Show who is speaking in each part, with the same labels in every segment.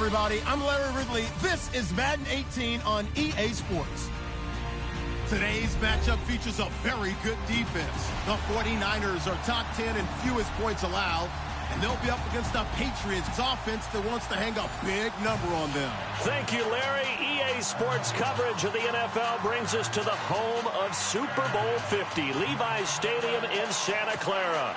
Speaker 1: everybody. I'm Larry Ridley. This is Madden 18 on EA Sports. Today's matchup features a very good defense. The 49ers are top 10 in fewest points allowed, and they'll be up against the Patriots offense that wants to hang a big number on them.
Speaker 2: Thank you, Larry. EA Sports coverage of the NFL brings us to the home of Super Bowl 50, Levi's Stadium in Santa Clara.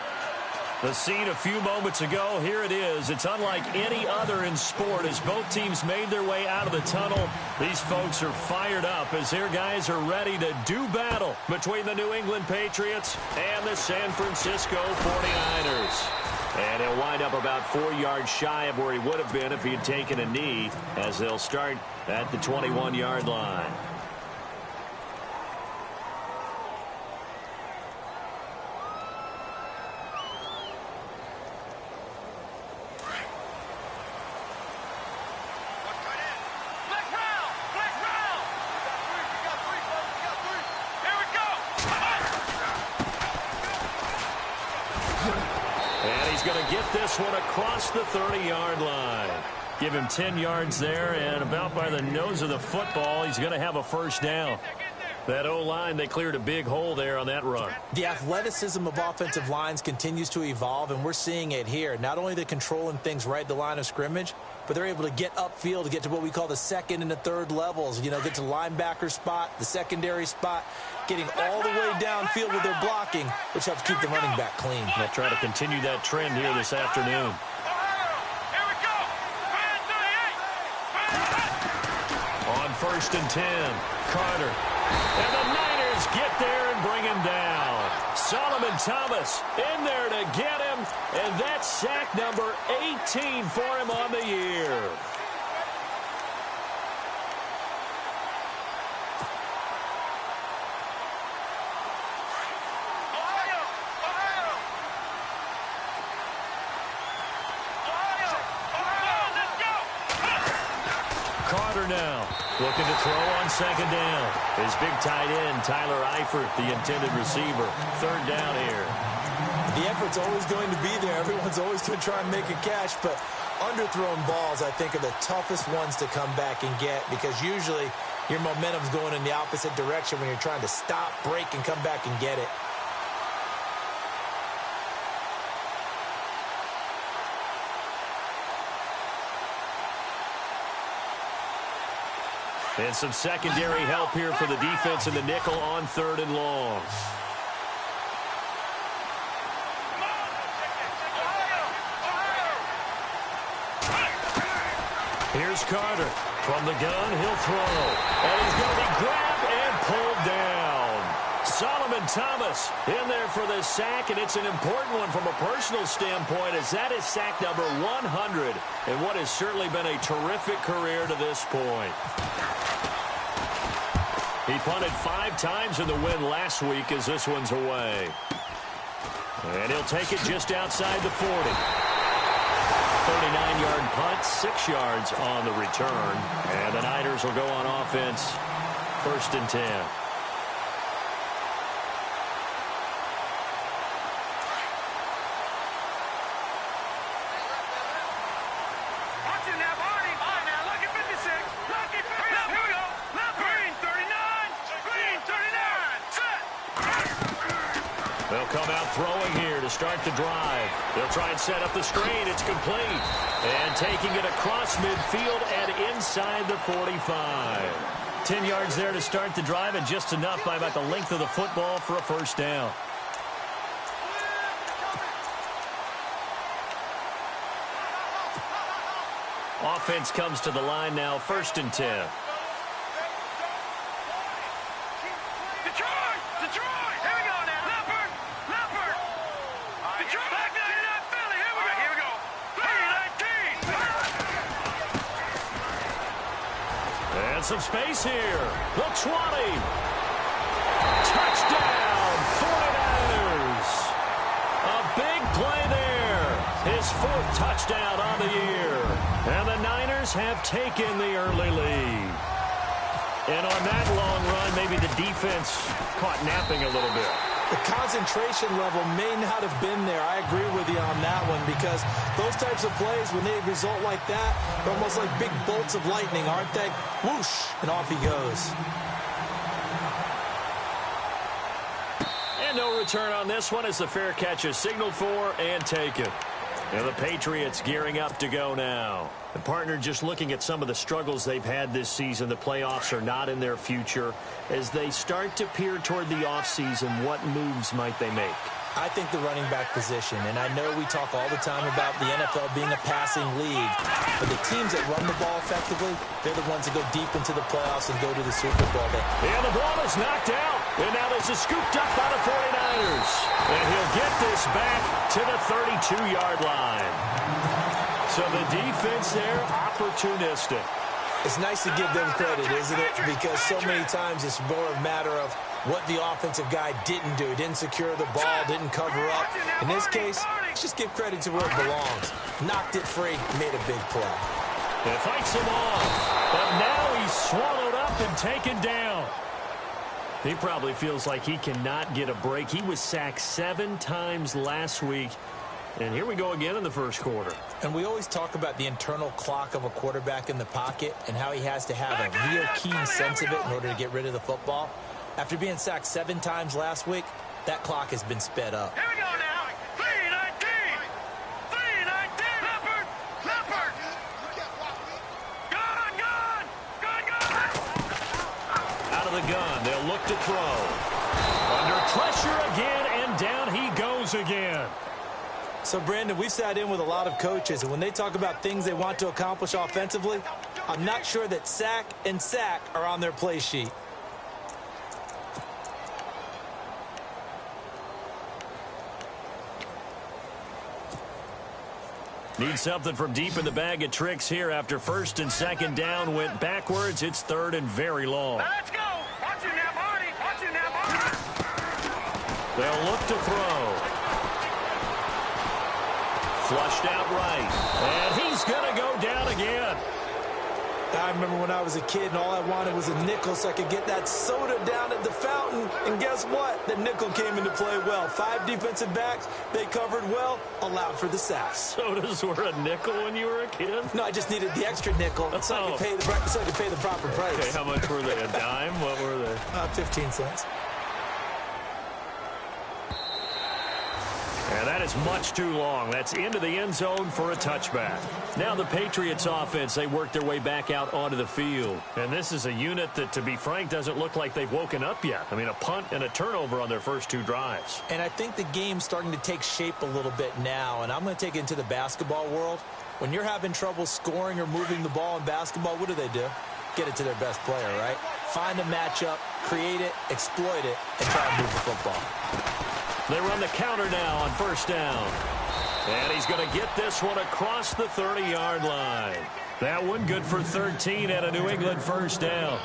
Speaker 2: The scene a few moments ago, here it is. It's unlike any other in sport as both teams made their way out of the tunnel. These folks are fired up as their guys are ready to do battle between the New England Patriots and the San Francisco 49ers. And he'll wind up about 4 yards shy of where he would have been if he had taken a knee, as they'll start at the 21-yard line. This one across the 30-yard line. Give him 10 yards there, and about by the nose of the football, he's going to have a first down. That O-line, they cleared a big hole there on that run.
Speaker 3: The athleticism of offensive lines continues to evolve, and we're seeing it here. Not only the controlling things right at the line of scrimmage, but they're able to get upfield to get to what we call the second and the third levels. You know, get to the linebacker spot, the secondary spot, getting all the way downfield with their blocking, which helps keep the running back clean.
Speaker 2: They'll try to continue that trend here this afternoon. On 1st and 10, Carter. And the Niners get there and bring him down. Solomon Thomas in there to get him, and that's sack number 18 for him on the year. Carter now looking to throw on 2nd down. His big tight end, Tyler Eifert, the intended receiver. 3rd down here.
Speaker 3: The effort's always going to be there. Everyone's always going to try and make a catch, but underthrown balls, I think, are the toughest ones to come back and get, because usually your momentum's going in the opposite direction when you're trying to stop, break, and come back and get it.
Speaker 2: And some secondary help here for the defense in the nickel on 3rd and long. Here's Carter. From the gun, he'll throw. And he's going to be grabbed and pulled down. Solomon Thomas in there for the sack, and it's an important one from a personal standpoint, as that is sack number 100 in what has certainly been a terrific career to this point. He punted 5 times in the win last week as this one's away. And he'll take it just outside the 40. 39-yard punt, 6 yards on the return. And the Niners will go on offense, 1st and 10. They'll come out throwing here to start the drive. They'll try and set up the screen. It's complete. And taking it across midfield and inside the 45. 10 yards there to start the drive, and just enough by about the length of the football for a first down. Offense comes to the line now, 1st and 10. Some space here. The 20. Touchdown, 49ers. A big play there. His 4th touchdown on the year. And the Niners have taken the early lead. And on that long run, maybe the defense caught napping a little bit.
Speaker 3: The concentration level may not have been there. I agree with you on that that one, because those types of plays, when they result like that, they're almost like big bolts of lightning, aren't they? Whoosh, and off he goes.
Speaker 2: And no return on this one as the fair catch is signaled for and taken. And the Patriots gearing up to go now. The partner just looking at some of the struggles they've had this season. The playoffs are not in their future. As they start to peer toward the offseason, what moves might they make?
Speaker 3: I think the running back position, and I know we talk all the time about the NFL being a passing league, but the teams that run the ball effectively, they're the ones that go deep into the playoffs and go to the Super Bowl.
Speaker 2: And the ball is knocked out, and now this is scooped up by the 49ers. And he'll get this back to the 32-yard line. So the defense there, opportunistic.
Speaker 3: It's nice to give them credit, isn't it? Because so many times it's more a matter of what the offensive guy didn't do. Didn't secure the ball, didn't cover up. In this case, let's just give credit to where it belongs. Knocked it free, made a big play.
Speaker 2: It fights him off, but now he's swallowed up and taken down. He probably feels like he cannot get a break. He was sacked 7 times last week. And here we go again in the first quarter.
Speaker 3: And we always talk about the internal clock of a quarterback in the pocket and how he has to have a real keen sense of it in order to get rid of the football. After being sacked 7 times last week, that clock has been sped up.
Speaker 4: Here we go now. 3-19. 3-19. Leopard. Leopard. Gun.
Speaker 2: Out of the gun, they'll look to throw. Under pressure again, and down he goes again.
Speaker 3: So, Brandon, we've sat in with a lot of coaches, and when they talk about things they want to accomplish offensively, I'm not sure that sack and sack are on their play sheet.
Speaker 2: Need something from deep in the bag of tricks here after first and second down went backwards. It's third and very long.
Speaker 4: Let's go. Watch him now, Marty. Watch him now, Marty.
Speaker 2: They'll look to throw. Flushed out right. And he's going to go down again.
Speaker 3: I remember when I was a kid and all I wanted was a nickel so I could get that soda down at the fountain. And guess what? The nickel came into play well. 5 defensive backs. They covered well, allowed for the sacks.
Speaker 2: Sodas were a nickel when you were a kid?
Speaker 3: No, I just needed the extra nickel so I could pay the proper price.
Speaker 2: Okay, how much were they? A dime? What were they?
Speaker 3: 15 cents.
Speaker 2: And that is much too long. That's into the end zone for a touchback. Now the Patriots offense, they work their way back out onto the field. And this is a unit that, to be frank, doesn't look like they've woken up yet. I mean, a punt and a turnover on their first 2 drives.
Speaker 3: And I think the game's starting to take shape a little bit now. And I'm going to take it into the basketball world. When you're having trouble scoring or moving the ball in basketball, what do? Get it to their best player, right? Find a matchup, create it, exploit it, and try to move the football.
Speaker 2: They run the counter now on first down. And he's going to get this one across the 30-yard line. That one good for 13 and a New England first down.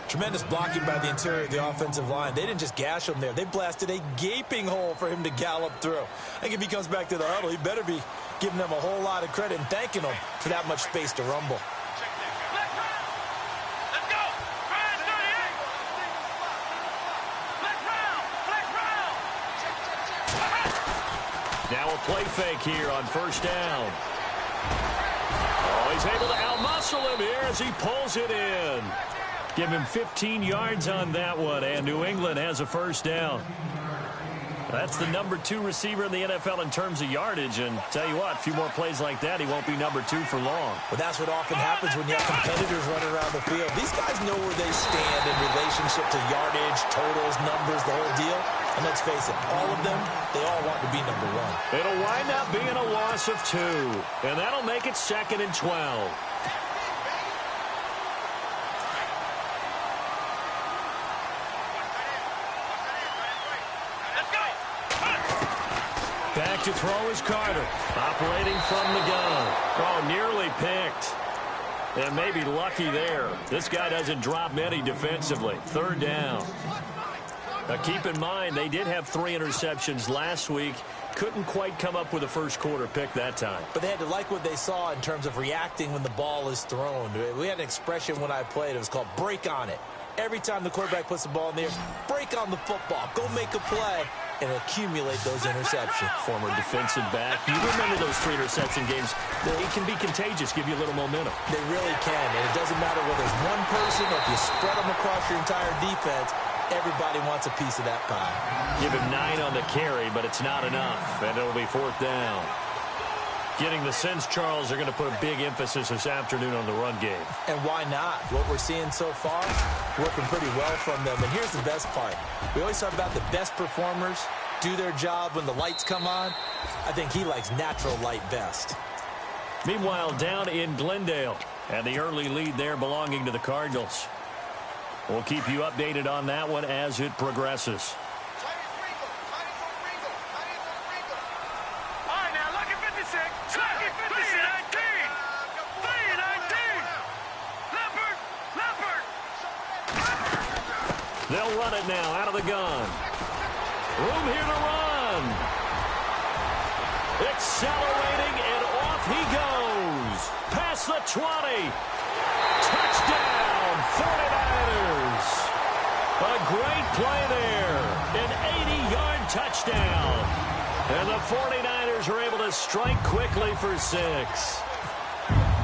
Speaker 3: Tremendous blocking by the interior of the offensive line. They didn't just gash him there. They blasted a gaping hole for him to gallop through. I think if he comes back to the huddle, he better be giving them a whole lot of credit and thanking them for that much space to rumble.
Speaker 2: Now a play fake here on first down. Oh, he's able to outmuscle him here as he pulls it in. Give him 15 yards on that one, and New England has a first down. That's the number 2 receiver in the NFL in terms of yardage, and tell you what, a few more plays like that, he won't be number 2 for long.
Speaker 3: Well, that's what often happens when you have competitors running around the field. These guys know where they stand in relationship to yardage, totals, numbers, the whole deal. And let's face it, all of them, they all want to be number 1.
Speaker 2: It'll wind up being a loss of 2, and that'll make it 2nd and 12. Back to throw is Carter, operating from the gun. Oh, nearly picked. And maybe lucky there. This guy doesn't drop many defensively. 3rd down. Now, keep in mind, they did have 3 interceptions last week. Couldn't quite come up with a first quarter pick that time.
Speaker 3: But they had to like what they saw in terms of reacting when the ball is thrown. We had an expression when I played. It was called break on it. Every time the quarterback puts the ball in the air, break on the football. Go make a play. and accumulate those interceptions.
Speaker 2: Former defensive back. You remember those 3 interception games. They can be contagious, give you a little momentum.
Speaker 3: They really can, and it doesn't matter whether it's one person or if you spread them across your entire defense. Everybody wants a piece of that pie.
Speaker 2: Give him 9 on the carry, but it's not enough, and it'll be 4th down. Getting the sense, Charles, are going to put a big emphasis this afternoon on the run game.
Speaker 3: And why not? What we're seeing so far, working pretty well from them. And here's the best part. We always talk about the best performers do their job when the lights come on. I think he likes natural light best.
Speaker 2: Meanwhile, down in Glendale, and the early lead there belonging to the Cardinals. We'll keep you updated on that one as it progresses. They'll run it now out of the gun. Room here to run. Accelerating, and off he goes. Past the 20. Touchdown, 49ers. A great play there. An 80-yard touchdown. And the 49ers are able to strike quickly for 6.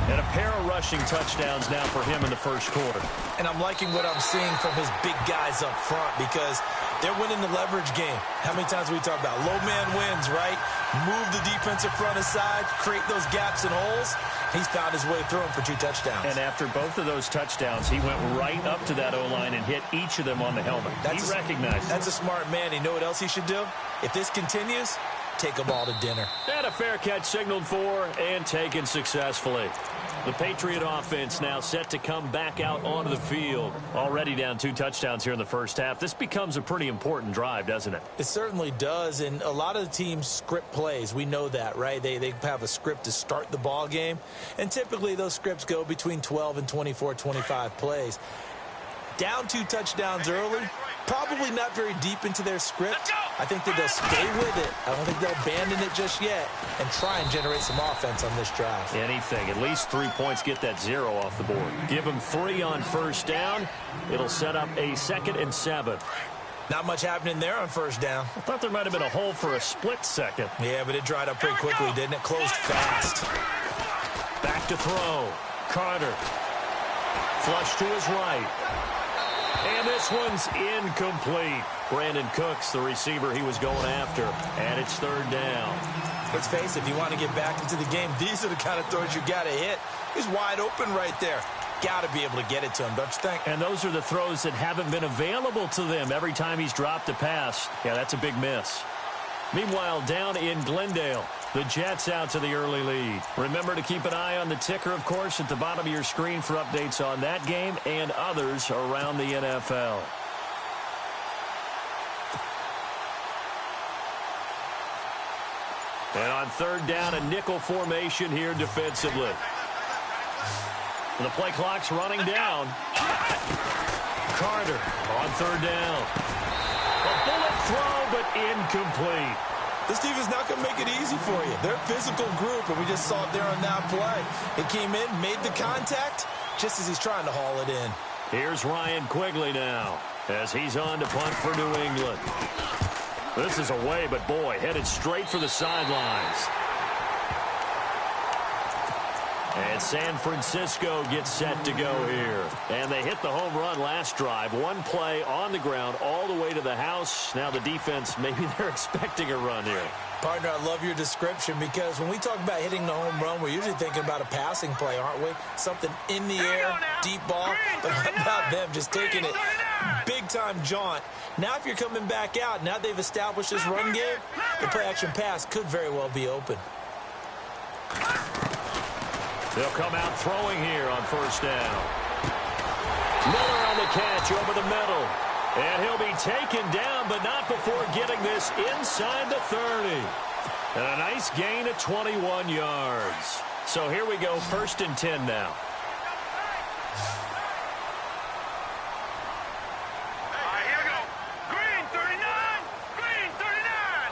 Speaker 2: And a pair of rushing touchdowns now for him in the first quarter.
Speaker 3: And I'm liking what I'm seeing from his big guys up front because they're winning the leverage game. How many times we talk about low man wins, right? Move the defensive front aside, create those gaps and holes. He's found his way through them for 2 touchdowns.
Speaker 2: And after both of those touchdowns, he went right up to that O-line and hit each of them on the helmet. He recognized it.
Speaker 3: That's a smart man. You know what else he should do? If this continues, take them all to dinner.
Speaker 2: And a fair catch signaled for and taken successfully. The Patriot offense now set to come back out onto the field. Already down 2 touchdowns here in the first half. This becomes a pretty important drive, doesn't it?
Speaker 3: It certainly does, and a lot of the teams script plays. We know that, right? They have a script to start the ball game, and typically those scripts go between 12 and 24, 25 plays. Down 2 touchdowns early, probably not very deep into their script. I think that they'll stay with it. I don't think they'll abandon it just yet and try and generate some offense on this drive.
Speaker 2: Anything. At least 3 points, get that 0 off the board. Give them 3 on first down. It'll set up a 2nd and 7.
Speaker 3: Not much happening there on first down.
Speaker 2: I thought there might have been a hole for a split second.
Speaker 3: Yeah, but it dried up pretty quickly, didn't it? Closed fast.
Speaker 2: Back to throw. Carter. Flush to his right. And this one's incomplete. Brandon Cooks, the receiver he was going after. And it's 3rd down.
Speaker 3: Let's face it, if you want to get back into the game, these are the kind of throws you got to hit. He's wide open right there. Got to be able to get it to him, don't you think?
Speaker 2: And those are the throws that haven't been available to them every time he's dropped a pass. Yeah, that's a big miss. Meanwhile, down in Glendale, the Jets out to the early lead. Remember to keep an eye on the ticker, of course, at the bottom of your screen for updates on that game and others around the NFL. And on 3rd down, a nickel formation here defensively. The play clock's running down. Carter on 3rd down. A bullet throw, but incomplete.
Speaker 3: This defense not going to make it easy for you. They're a physical group, and we just saw it there on that play. It came in, made the contact, just as he's trying to haul it in.
Speaker 2: Here's Ryan Quigley now, as he's on to punt for New England. This is away, but boy, headed straight for the sidelines. And San Francisco gets set to go here. And they hit the home run last drive. One play on the ground all the way to the house. Now the defense, maybe they're expecting a run here.
Speaker 3: Partner, I love your description because when we talk about hitting the home run, we're usually thinking about a passing play, aren't we? Something in the air, deep ball. But how about them just taking it big-time jaunt? Now if you're coming back out, now they've established this run game, the play-action pass could very well be open.
Speaker 2: They'll come out throwing here on 1st down. Miller on the catch over the middle. And he'll be taken down, but not before getting this inside the 30. And a nice gain of 21 yards. So here we go, 1st and 10 now.
Speaker 4: Here we go. Green 39. Green 39.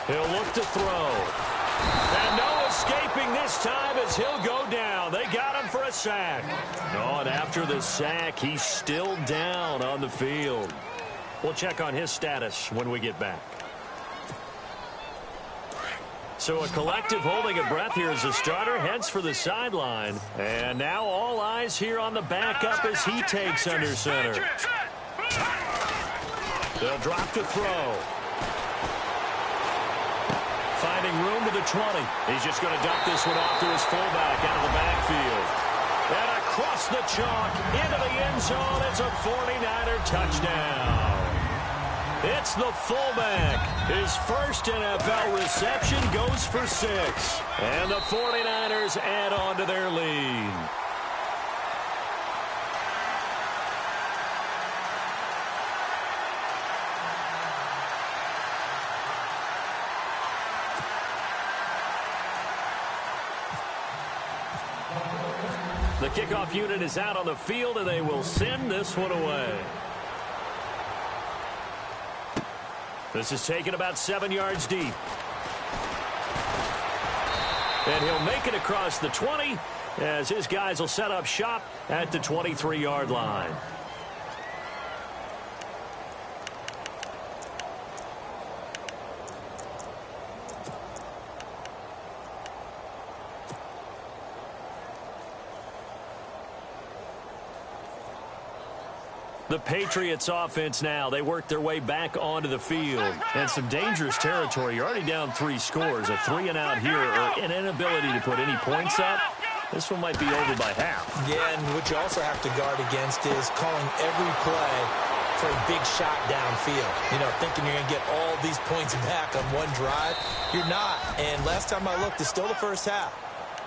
Speaker 2: He'll look to throw. And no escaping this time as he'll go down. They got him for a a sack. Oh, and after the sack, he's still down on the field. We'll check on his status when we get back. So a collective holding of breath here as the starter heads for the sideline. And now all eyes here on the backup as he takes under center. They'll drop to throw. Finding room to the 20. He's just going to dump this one off to his fullback out of the backfield. And across the chalk into the end zone. It's a 49er touchdown. It's the fullback. His first NFL reception goes for 6. And the 49ers add on to their lead. The kickoff unit is out on the field, and they will send this one away. This is taken about 7 yards deep. And he'll make it across the 20 as his guys will set up shop at the 23-yard line. The Patriots offense now, they work their way back onto the field. And some dangerous territory. You're already down 3 scores. A 3-and-out here or an inability to put any points up. This one might be over by half. Yeah, and what you also have to guard against is calling every play for a big shot downfield. You know, thinking you're going to get all these points back on one drive. You're not. And last time I looked, it's still the first half.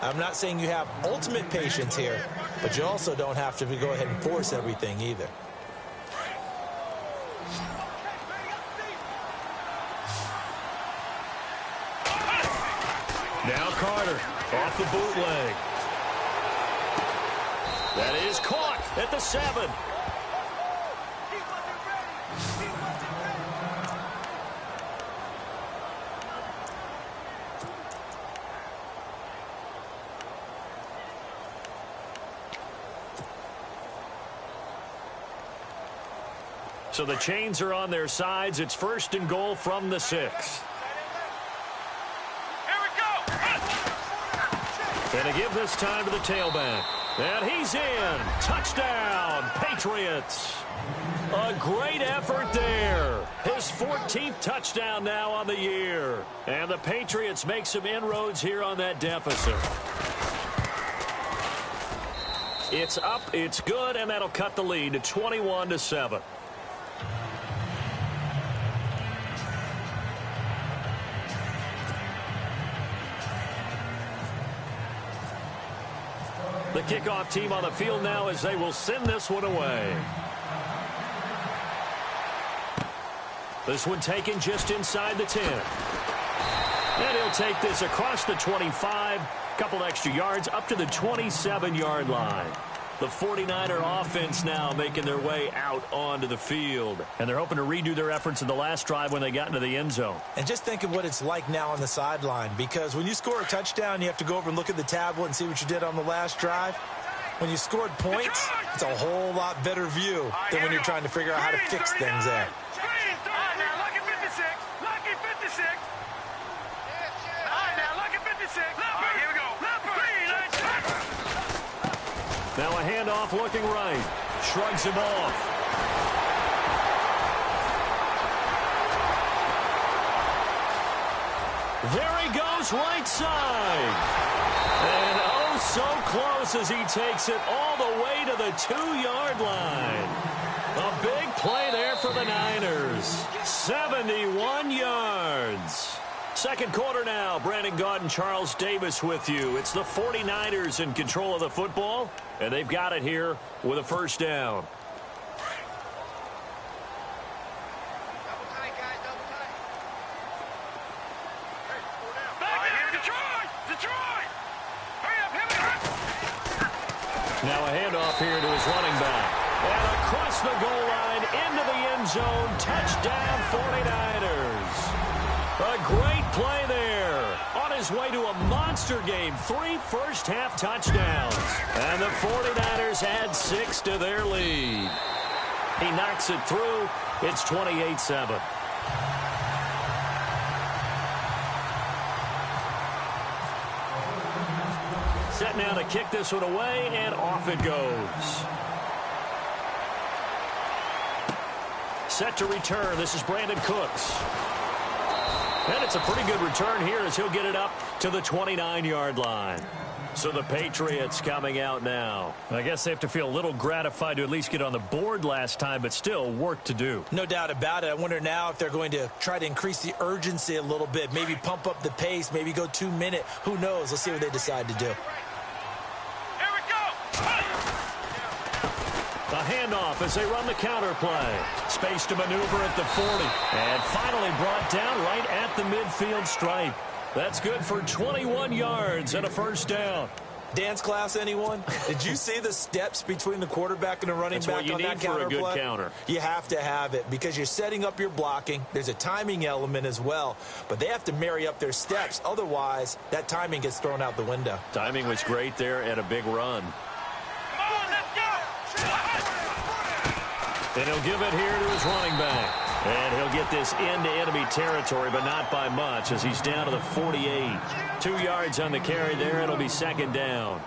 Speaker 2: I'm not saying you have ultimate patience here, but you also don't have to go ahead and force everything either. Now Carter off the bootleg. That is caught at the 7. So the chains are on their sides. It's 1st and goal from the 6. And to give this time to the tailback. And he's in. Touchdown, Patriots. A great effort there. His 14th touchdown now on the year. And the Patriots make some inroads here on that deficit. It's up, it's good, and that'll cut the lead to 21-7. The kickoff team on the field now as they will send this one away. This one taken just inside the 10. And he'll take this across the 25, couple extra yards up to the 27-yard line. The 49er offense now making their way out onto the field. And they're hoping to redo their efforts in the last drive when they got into the end zone. And just think of what it's like now on the sideline. Because when you score a touchdown, you have to go over and look at the tablet and see what you did on the last drive. When you scored points, it's a whole lot better view than when you're trying to figure out how to fix things there. Now a handoff looking right. Shrugs him off. There he goes right side. And oh, so close as he takes it all the way to the 2-yard line. A big play there for the Niners. 71 yards. Second quarter now. Brandon Gaud and Charles Davis with you. It's the 49ers in control of the football, and they've got it here with a first down.
Speaker 4: Double tight, guys, double tight. Hey, 4 down. Back here, Detroit! Detroit! Hurry up, hit me!
Speaker 2: Now a handoff here to his running back. And across the goal line into the end zone. Touchdown 49ers. A great play there. on his way to a monster game. 3 first-half touchdowns. And the 49ers add 6 to their lead. He knocks it through. It's 28-7. Set now to kick this one away, and off it goes. Set to return. This is Brandon Cooks. And it's a pretty good return here as he'll get it up to the 29-yard line. So the Patriots coming out now. I guess they have to feel a little gratified to at least get on the board last time, but still work to do.
Speaker 3: No doubt about it. I wonder now if they're going to try to increase the urgency a little bit, maybe pump up the pace, maybe go 2-minute. Who knows? Let's see what they decide to do.
Speaker 2: The handoff as they run the counter play. Space to maneuver at the 40. And finally brought down right at the midfield stripe. That's good for 21 yards and a first down.
Speaker 3: Dance class, anyone? Did you see the steps between the quarterback and the running back on that counter play?
Speaker 2: That's what you need for a good counter.
Speaker 3: You have to have it because you're setting up your blocking. There's a timing element as well. But they have to marry up their steps. Otherwise, that timing gets thrown out the window.
Speaker 2: Timing was great there and a big run. And he'll give it here to his running back. And he'll get this into enemy territory, but not by much as he's down to the 48. 2 yards on the carry there. It'll be second down.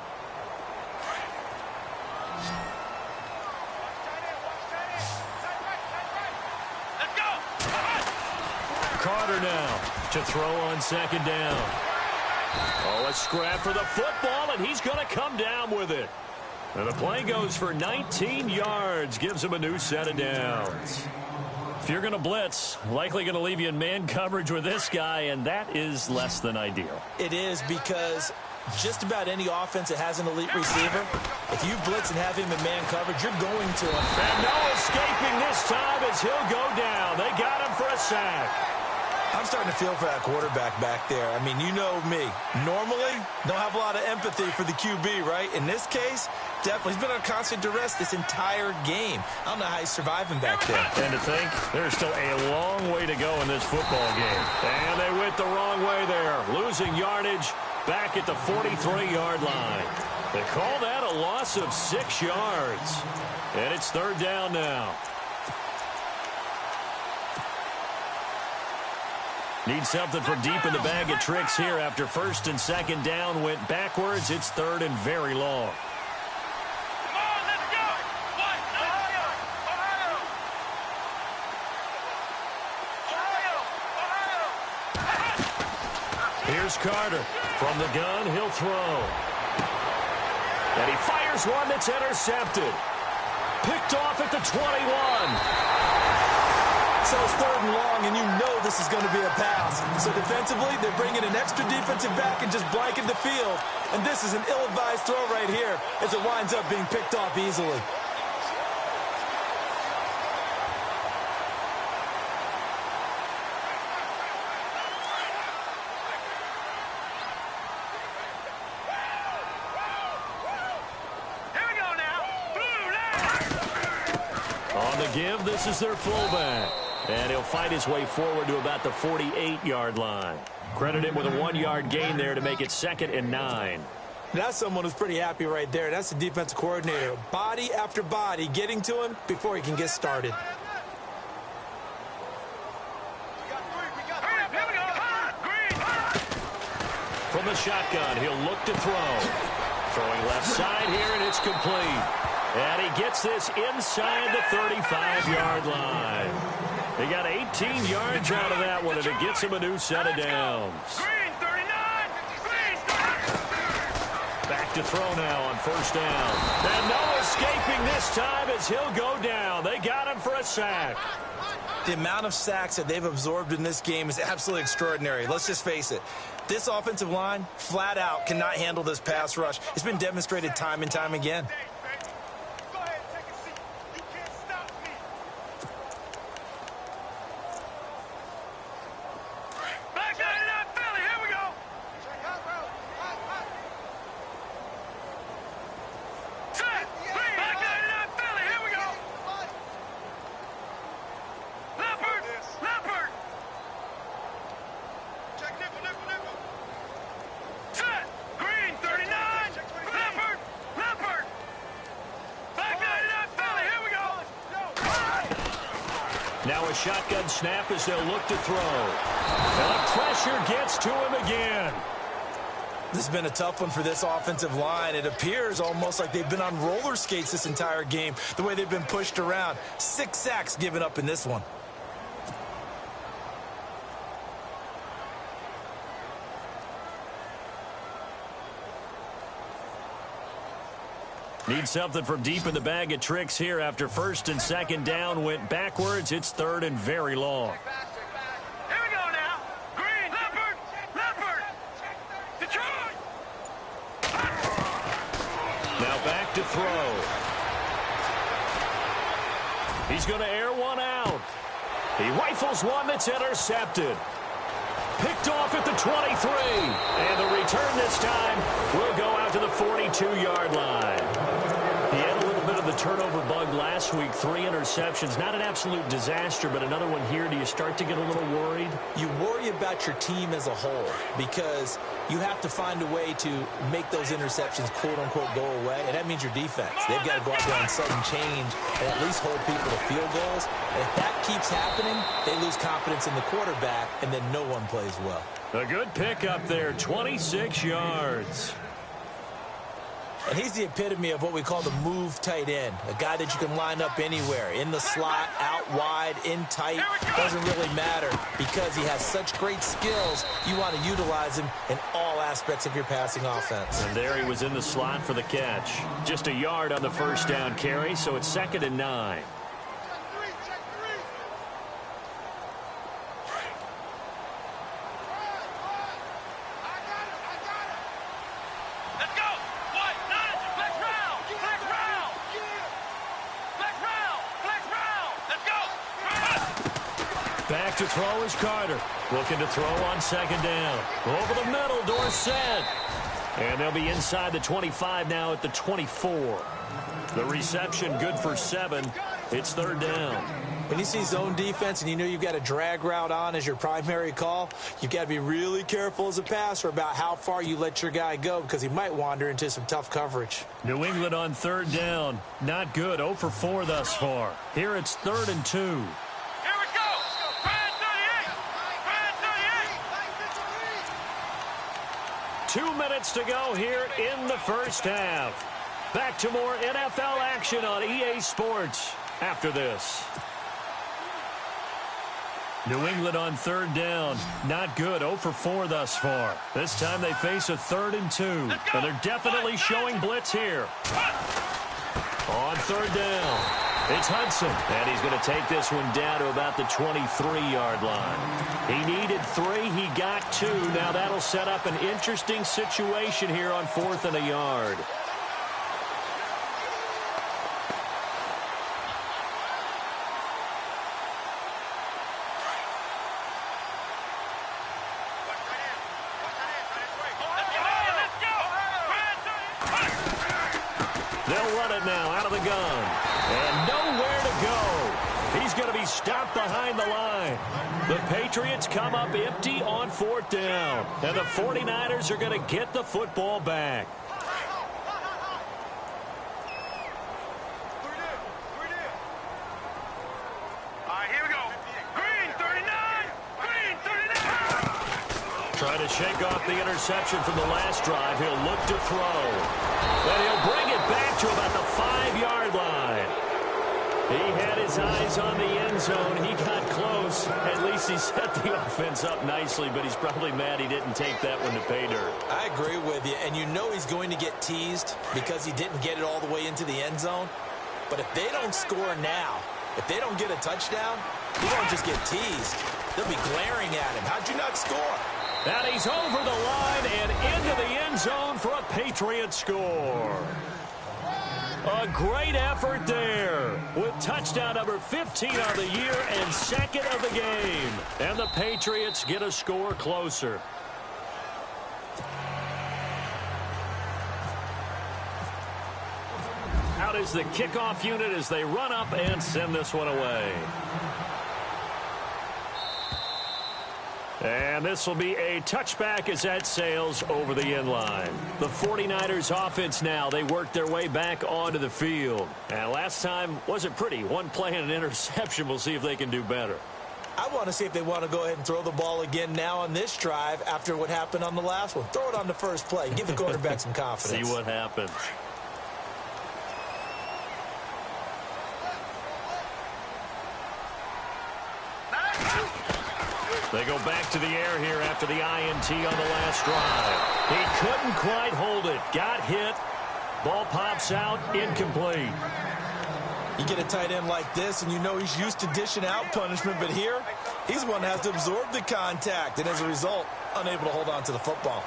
Speaker 2: Carter now to throw on second down. Oh, a scrap for the football, and he's going to come down with it. And the play goes for 19 yards, gives him a new set of downs. If you're going to blitz, likely going to leave you in man coverage with this guy, and that is less than ideal.
Speaker 3: It is because just about any offense that has an elite receiver, if you blitz and have him in man coverage, you're going to him.
Speaker 2: And no escaping this time as he'll go down. They got him for a sack.
Speaker 3: I'm starting to feel for that quarterback back there. I mean, you know me. Normally, don't have a lot of empathy for the QB, right? In this case, definitely. He's been on constant duress this entire game. I don't know how he's surviving back there.
Speaker 2: And to think, there's still a long way to go in this football game. And they went the wrong way there. Losing yardage back at the 43-yard line. They call that a loss of 6 yards. And it's third down now. Need something for deep in the bag of tricks here after first and second down went backwards. It's third and very long. Here's Carter. From the gun, he'll throw. And he fires one that's intercepted. Picked off at the 21.
Speaker 3: So it's third and long, and you know this is going to be a pass. So defensively, they're bringing an extra defensive back and just blanking the field. And this is an ill-advised throw right here as it winds up being picked off easily.
Speaker 4: Here we go now.
Speaker 2: On the give, this is their fullback. And he'll fight his way forward to about the 48-yard line. Credit him with a 1-yard gain there to make it 2nd and 9.
Speaker 3: That's someone who's pretty happy right there. That's the defensive coordinator. Body after body getting to him before he can get started.
Speaker 2: From the shotgun, he'll look to throw. Throwing left side here, and it's complete. And he gets this inside the 35-yard line. He got 18 yards out of that one, and it gets him a new set of downs. Back to throw now on first down. And no escaping this time as he'll go down. They got him for a sack.
Speaker 3: The amount of sacks that they've absorbed in this game is absolutely extraordinary. Let's just face it. This offensive line, flat out, cannot handle this pass rush. It's been demonstrated time and time again.
Speaker 2: shotgun snap as they'll look to throw. And the pressure gets to him again.
Speaker 3: This has been a tough one for this offensive line. It appears almost like they've been on roller skates this entire game, the way they've been pushed around. 6 sacks given up in this one.
Speaker 2: Need something from deep in the bag of tricks here after first and second down went backwards. It's third and very long.
Speaker 4: Here we go now. Green, Leopard, Detroit.
Speaker 2: Now back to throw. He's going to air one out. He rifles one that's intercepted. Picked off at the 23. And the return this time will go out to the 42-yard line. He had a little bit of the turnover bug last week. 3 interceptions. Not an absolute disaster, but another one here. Do you start to get a little worried?
Speaker 3: You worry about your team as a whole because you have to find a way to make those interceptions, quote-unquote, go away, and that means your defense. They've got to go out there and sudden change and at least hold people to field goals. And if that keeps happening, they lose confidence in the quarterback, and then no one plays well.
Speaker 2: A good pickup there, 26 yards.
Speaker 3: And he's the epitome of what we call the move tight end, a guy that you can line up anywhere, in the slot, out wide, in tight. Doesn't really matter because he has such great skills. You want to utilize him in all aspects of your passing offense.
Speaker 2: And there he was in the slot for the catch. Just a yard on the first down carry, so it's 2nd and 9. Back to throw is Carter. Looking to throw on 2nd down. Over the middle, Dorsett. And they'll be inside the 25 now at the 24. The reception good for 7. It's 3rd down.
Speaker 3: When you see zone defense and you know you've got a drag route on as your primary call, you've got to be really careful as a passer about how far you let your guy go because he might wander into some tough coverage.
Speaker 2: New England on 3rd down. Not good. 0 for 4 thus far. Here it's 3rd and 2. 2 minutes to go here in the first half. Back to more NFL action on EA Sports after this. New England on 3rd down. Not good. 0 for 4 thus far. This time they face a 3rd and 2. And they're definitely showing blitz here. On 3rd down. It's Hudson, and he's going to take this one down to about the 23-yard line. He needed 3. He got 2. Now that'll set up an interesting situation here on 4th and a yard. They'll run it now out of the gun. And nowhere to go. He's going to be stopped behind the line. The Patriots come up empty on 4th down. And the 49ers are going to get the football back.
Speaker 4: All right, here we go. Green 39. Green 39.
Speaker 2: Trying to shake off the interception from the last drive. He'll look to throw. And he'll bring it back to about the 5-yard line. He had his eyes on the end zone. He got close. At least he set the offense up nicely, but he's probably mad he didn't take that one to pay dirt.
Speaker 3: I agree with you, and you know he's going to get teased because he didn't get it all the way into the end zone. But if they don't score now, if they don't get a touchdown, he won't just get teased. They'll be glaring at him. How'd you not score?
Speaker 2: And he's over the line and into the end zone for a Patriot score. A great effort there with touchdown number 15 of the year and 2nd of the game. And the Patriots get a score closer. Out is the kickoff unit as they run up and send this one away. And this will be a touchback as that sails over the end line. The 49ers offense now, they worked their way back onto the field. And last time wasn't pretty. One play and an interception. We'll see if they can do better.
Speaker 3: I want to see if they want to go ahead and throw the ball again now on this drive after what happened on the last one. Throw it on the first play. Give the quarterback some confidence.
Speaker 2: See what happens. They go back to the air here after the INT on the last drive. He couldn't quite hold it. Got hit. Ball pops out. Incomplete.
Speaker 3: You get a tight end like this, and you know he's used to dishing out punishment, but here, he's the one that has to absorb the contact, and as a result, unable to hold on to the football.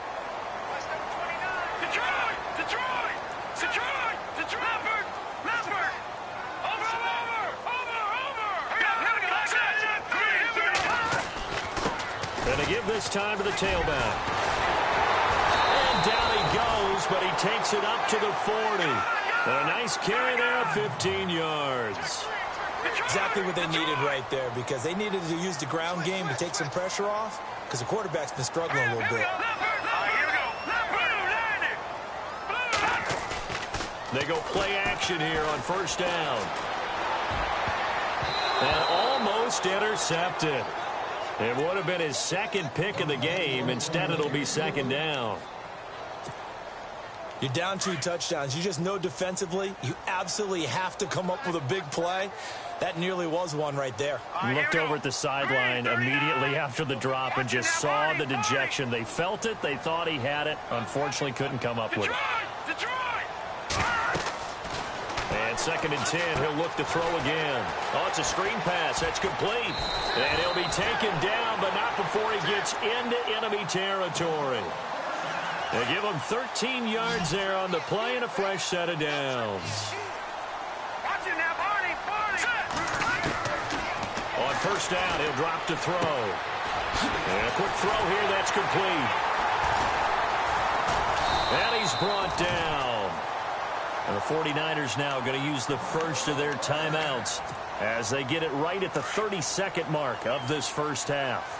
Speaker 4: Detroit! Detroit! Detroit! Detroit! Leopard! Over!
Speaker 2: And to give this time to the tailback. And down he goes, but he takes it up to the 40. And a nice carry there of 15 yards.
Speaker 3: Exactly what they needed right there, because they needed to use the ground game to take some pressure off, because the quarterback's been struggling a little bit.
Speaker 2: They go play action here on first down. And almost intercepted. It would have been his second pick of the game. Instead, it'll be second down.
Speaker 3: You're down 2 touchdowns. You just know defensively you absolutely have to come up with a big play. That nearly was one right there.
Speaker 2: Looked over at the sideline immediately after the drop and just saw the dejection. They felt it. They thought he had it. Unfortunately, couldn't come up with it. And 2nd and 10, he'll look to throw again. Oh, it's a screen pass. That's complete. And he'll be taken down, but not before he gets into enemy territory. They give him 13 yards there on the play and a fresh set of downs. On first down, he'll drop to throw. And a quick throw here, that's complete. And he's brought down. And the 49ers now going to use the first of their timeouts as they get it right at the 32nd mark of this first half.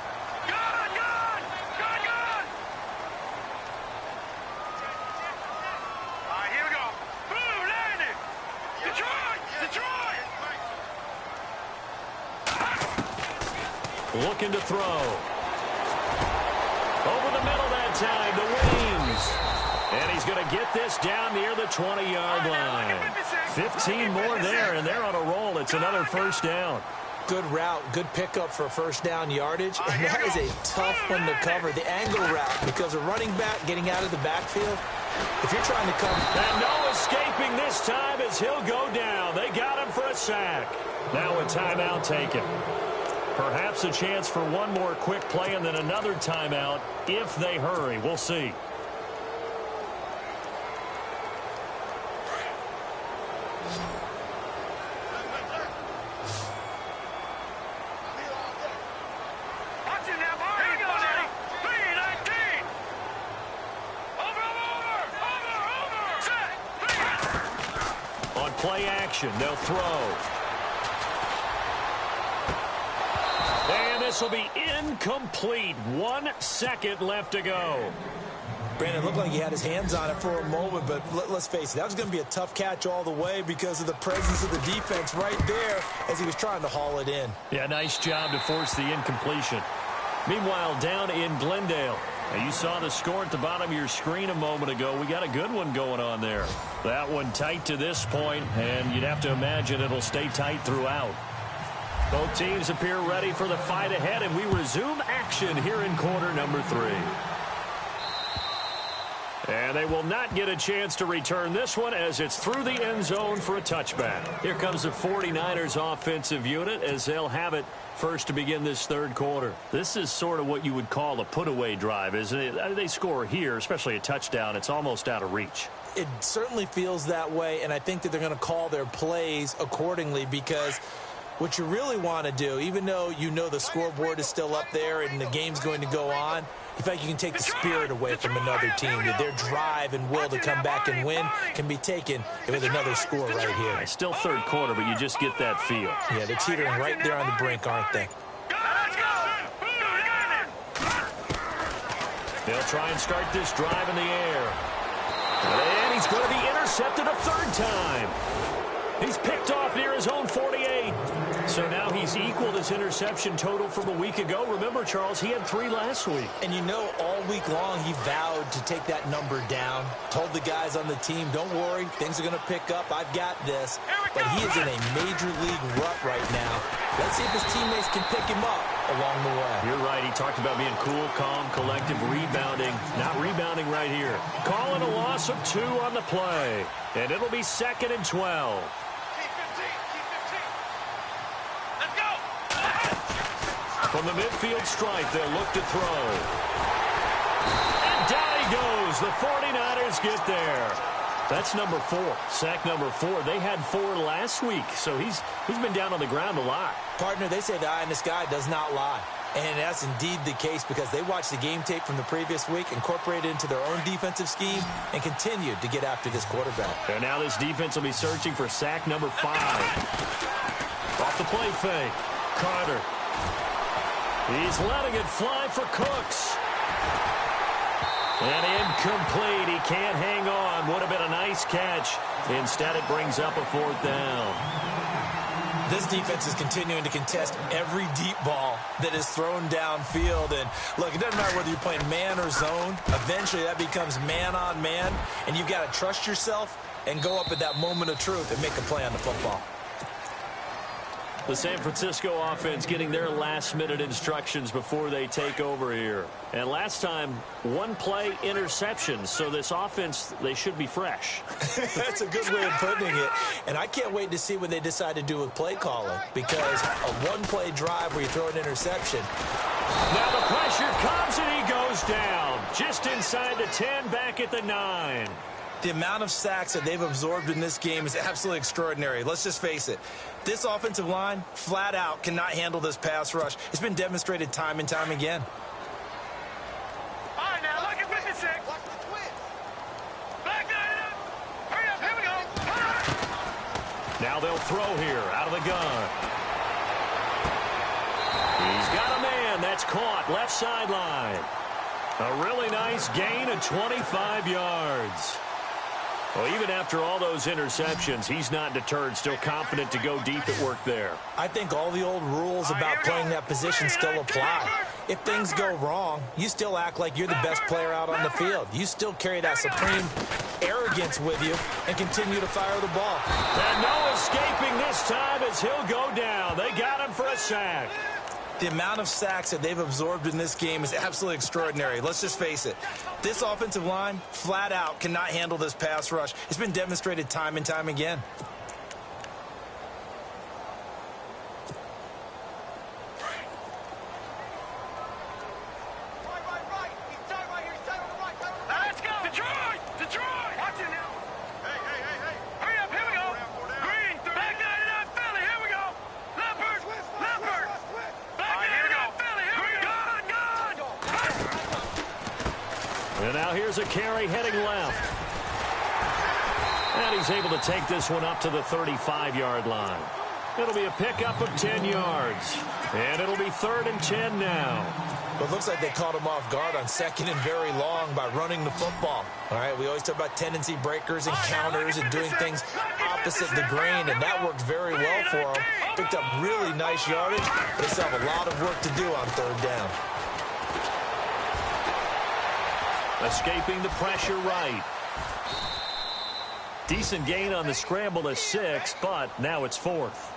Speaker 2: Looking to throw. Over the middle that time, the wings. And he's going to get this down near the 20-yard line. 15 more there, and they're on a roll. It's another first down.
Speaker 3: Good route, good pickup for first down yardage, and that is a tough one to cover. The angle route, because a running back getting out of the backfield, if you're trying to cover...
Speaker 2: And no escaping this time as he'll go down. They got him for a sack. Now a timeout taken. Perhaps a chance for one more quick play and then another timeout if they hurry. We'll see. On play action, they'll throw. And this will be incomplete. 1 second left to go.
Speaker 3: Brandon looked like he had his hands on it for a moment, but let's face it, that was going to be a tough catch all the way because of the presence of the defense right there as he was trying to haul it in.
Speaker 2: Yeah, nice job to force the incompletion. Meanwhile, down in Glendale, now you saw the score at the bottom of your screen a moment ago. We got a good one going on there. That one tight to this point, and you'd have to imagine it'll stay tight throughout. Both teams appear ready for the fight ahead, and we resume action here in quarter number 3. And they will not get a chance to return this one as it's through the end zone for a touchback. Here comes the 49ers offensive unit as they'll have it first to begin this third quarter. This is sort of what you would call a put-away drive, isn't it? They score here, especially a touchdown. It's almost out of reach.
Speaker 3: It certainly feels that way, and I think that they're going to call their plays accordingly because what you really want to do, even though you know the scoreboard is still up there and the game's going to go on, in fact, you can take the spirit away from another team. Their drive and will to come back and win can be taken with another score right here.
Speaker 2: It's still third quarter, but you just get that feel.
Speaker 3: Yeah, they're teetering right there on the brink, aren't they?
Speaker 2: They'll try and start this drive in the air. And he's going to be intercepted a third time. He's picked off near his own 48. So now he's equaled his interception total from a week ago. Remember, Charles, he had 3 last week.
Speaker 3: And you know, all week long he vowed to take that number down. Told the guys on the team, don't worry, things are going to pick up. I've got this. But he is in a major league rut right now. Let's see if his teammates can pick him up along the way.
Speaker 2: You're right. He talked about being cool, calm, collective, rebounding. Not rebounding right here. Calling a loss of 2 on the play. And it'll be 2nd and 12. From the midfield stripe, they'll look to throw. And down he goes. The 49ers get there. That's number 4. Sack number 4. They had 4 last week, so he's been down on the ground a lot.
Speaker 3: Partner, they say the eye in the sky does not lie. And that's indeed the case because they watched the game tape from the previous week, incorporated it into their own defensive scheme, and continued to get after this quarterback.
Speaker 2: And now this defense will be searching for sack number 5. Off the play fake. Carter. He's letting it fly for Cooks. And incomplete. He can't hang on. Would have been a nice catch. Instead, it brings up a 4th down.
Speaker 3: This defense is continuing to contest every deep ball that is thrown downfield. And, look, it doesn't matter whether you're playing man or zone. Eventually, that becomes man on man. And you've got to trust yourself and go up at that moment of truth and make a play on the football.
Speaker 2: The San Francisco offense getting their last-minute instructions before they take over here. And last time, 1-play interception. So this offense, they should be fresh.
Speaker 3: That's a good way of putting it. And I can't wait to see what they decide to do with play calling. Because a 1-play drive where you throw an interception.
Speaker 2: Now the pressure comes and he goes down. Just inside the 10, back at the 9.
Speaker 3: The amount of sacks that they've absorbed in this game is absolutely extraordinary. Let's just face it. This offensive line, flat out, cannot handle this pass rush. It's been demonstrated time and time again.
Speaker 4: All right, now, look at 56. Back down. Hurry up, here we go.
Speaker 2: Now they'll throw here, out of the gun. He's got a man. That's caught, left sideline. A really nice gain of 25 yards. Well, even after all those interceptions, he's not deterred, still confident to go deep at work there.
Speaker 3: I think all the old rules about playing that position still apply. If things go wrong, you still act like you're the best player out on the field. You still carry that supreme arrogance with you and continue to fire the ball.
Speaker 2: And no escaping this time as he'll go down. They got him for a sack.
Speaker 3: The amount of sacks that they've absorbed in this game is absolutely extraordinary. Let's just face it. This offensive line, flat out, cannot handle this pass rush. It's been demonstrated time and time again.
Speaker 4: Let's go. Detroit. Watch it now. Hey. Hurry up, here we go. Green, back down to that Philly. Here we go. Leopard. Back down to that Philly. Here we go. Good.
Speaker 2: And now here's a carry heading left. And he's able to take this one up to the 35-yard line. It'll be a pickup of 10 yards. And it'll be 3rd and 10 now.
Speaker 3: But it looks like they caught him off guard on 2nd and very long by running the football. All right, we always talk about tendency breakers and counters and doing things opposite the grain, and that worked very well for them. Picked up really nice yardage. They still have a lot of work to do on 3rd down.
Speaker 2: Escaping the pressure right. Decent gain on the scramble to 6, but now it's 4th.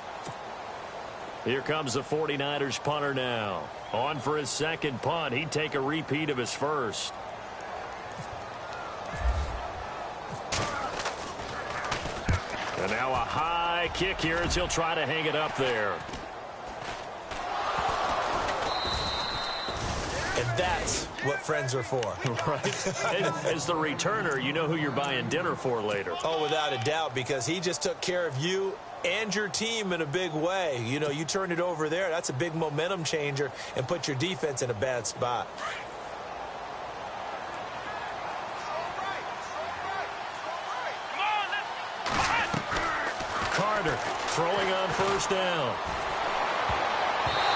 Speaker 2: Here comes the 49ers punter now. On for his 2nd punt. He'd take a repeat of his 1st. And now a high kick here as he'll try to hang it up there.
Speaker 3: And that's what friends are for.
Speaker 2: Right. As the returner, you know who you're buying dinner for later.
Speaker 3: Oh, without a doubt, because he just took care of you and your team in a big way. You know, you turn it over there, that's a big momentum changer and put your defense in a bad spot.
Speaker 2: Carter throwing on 1st down.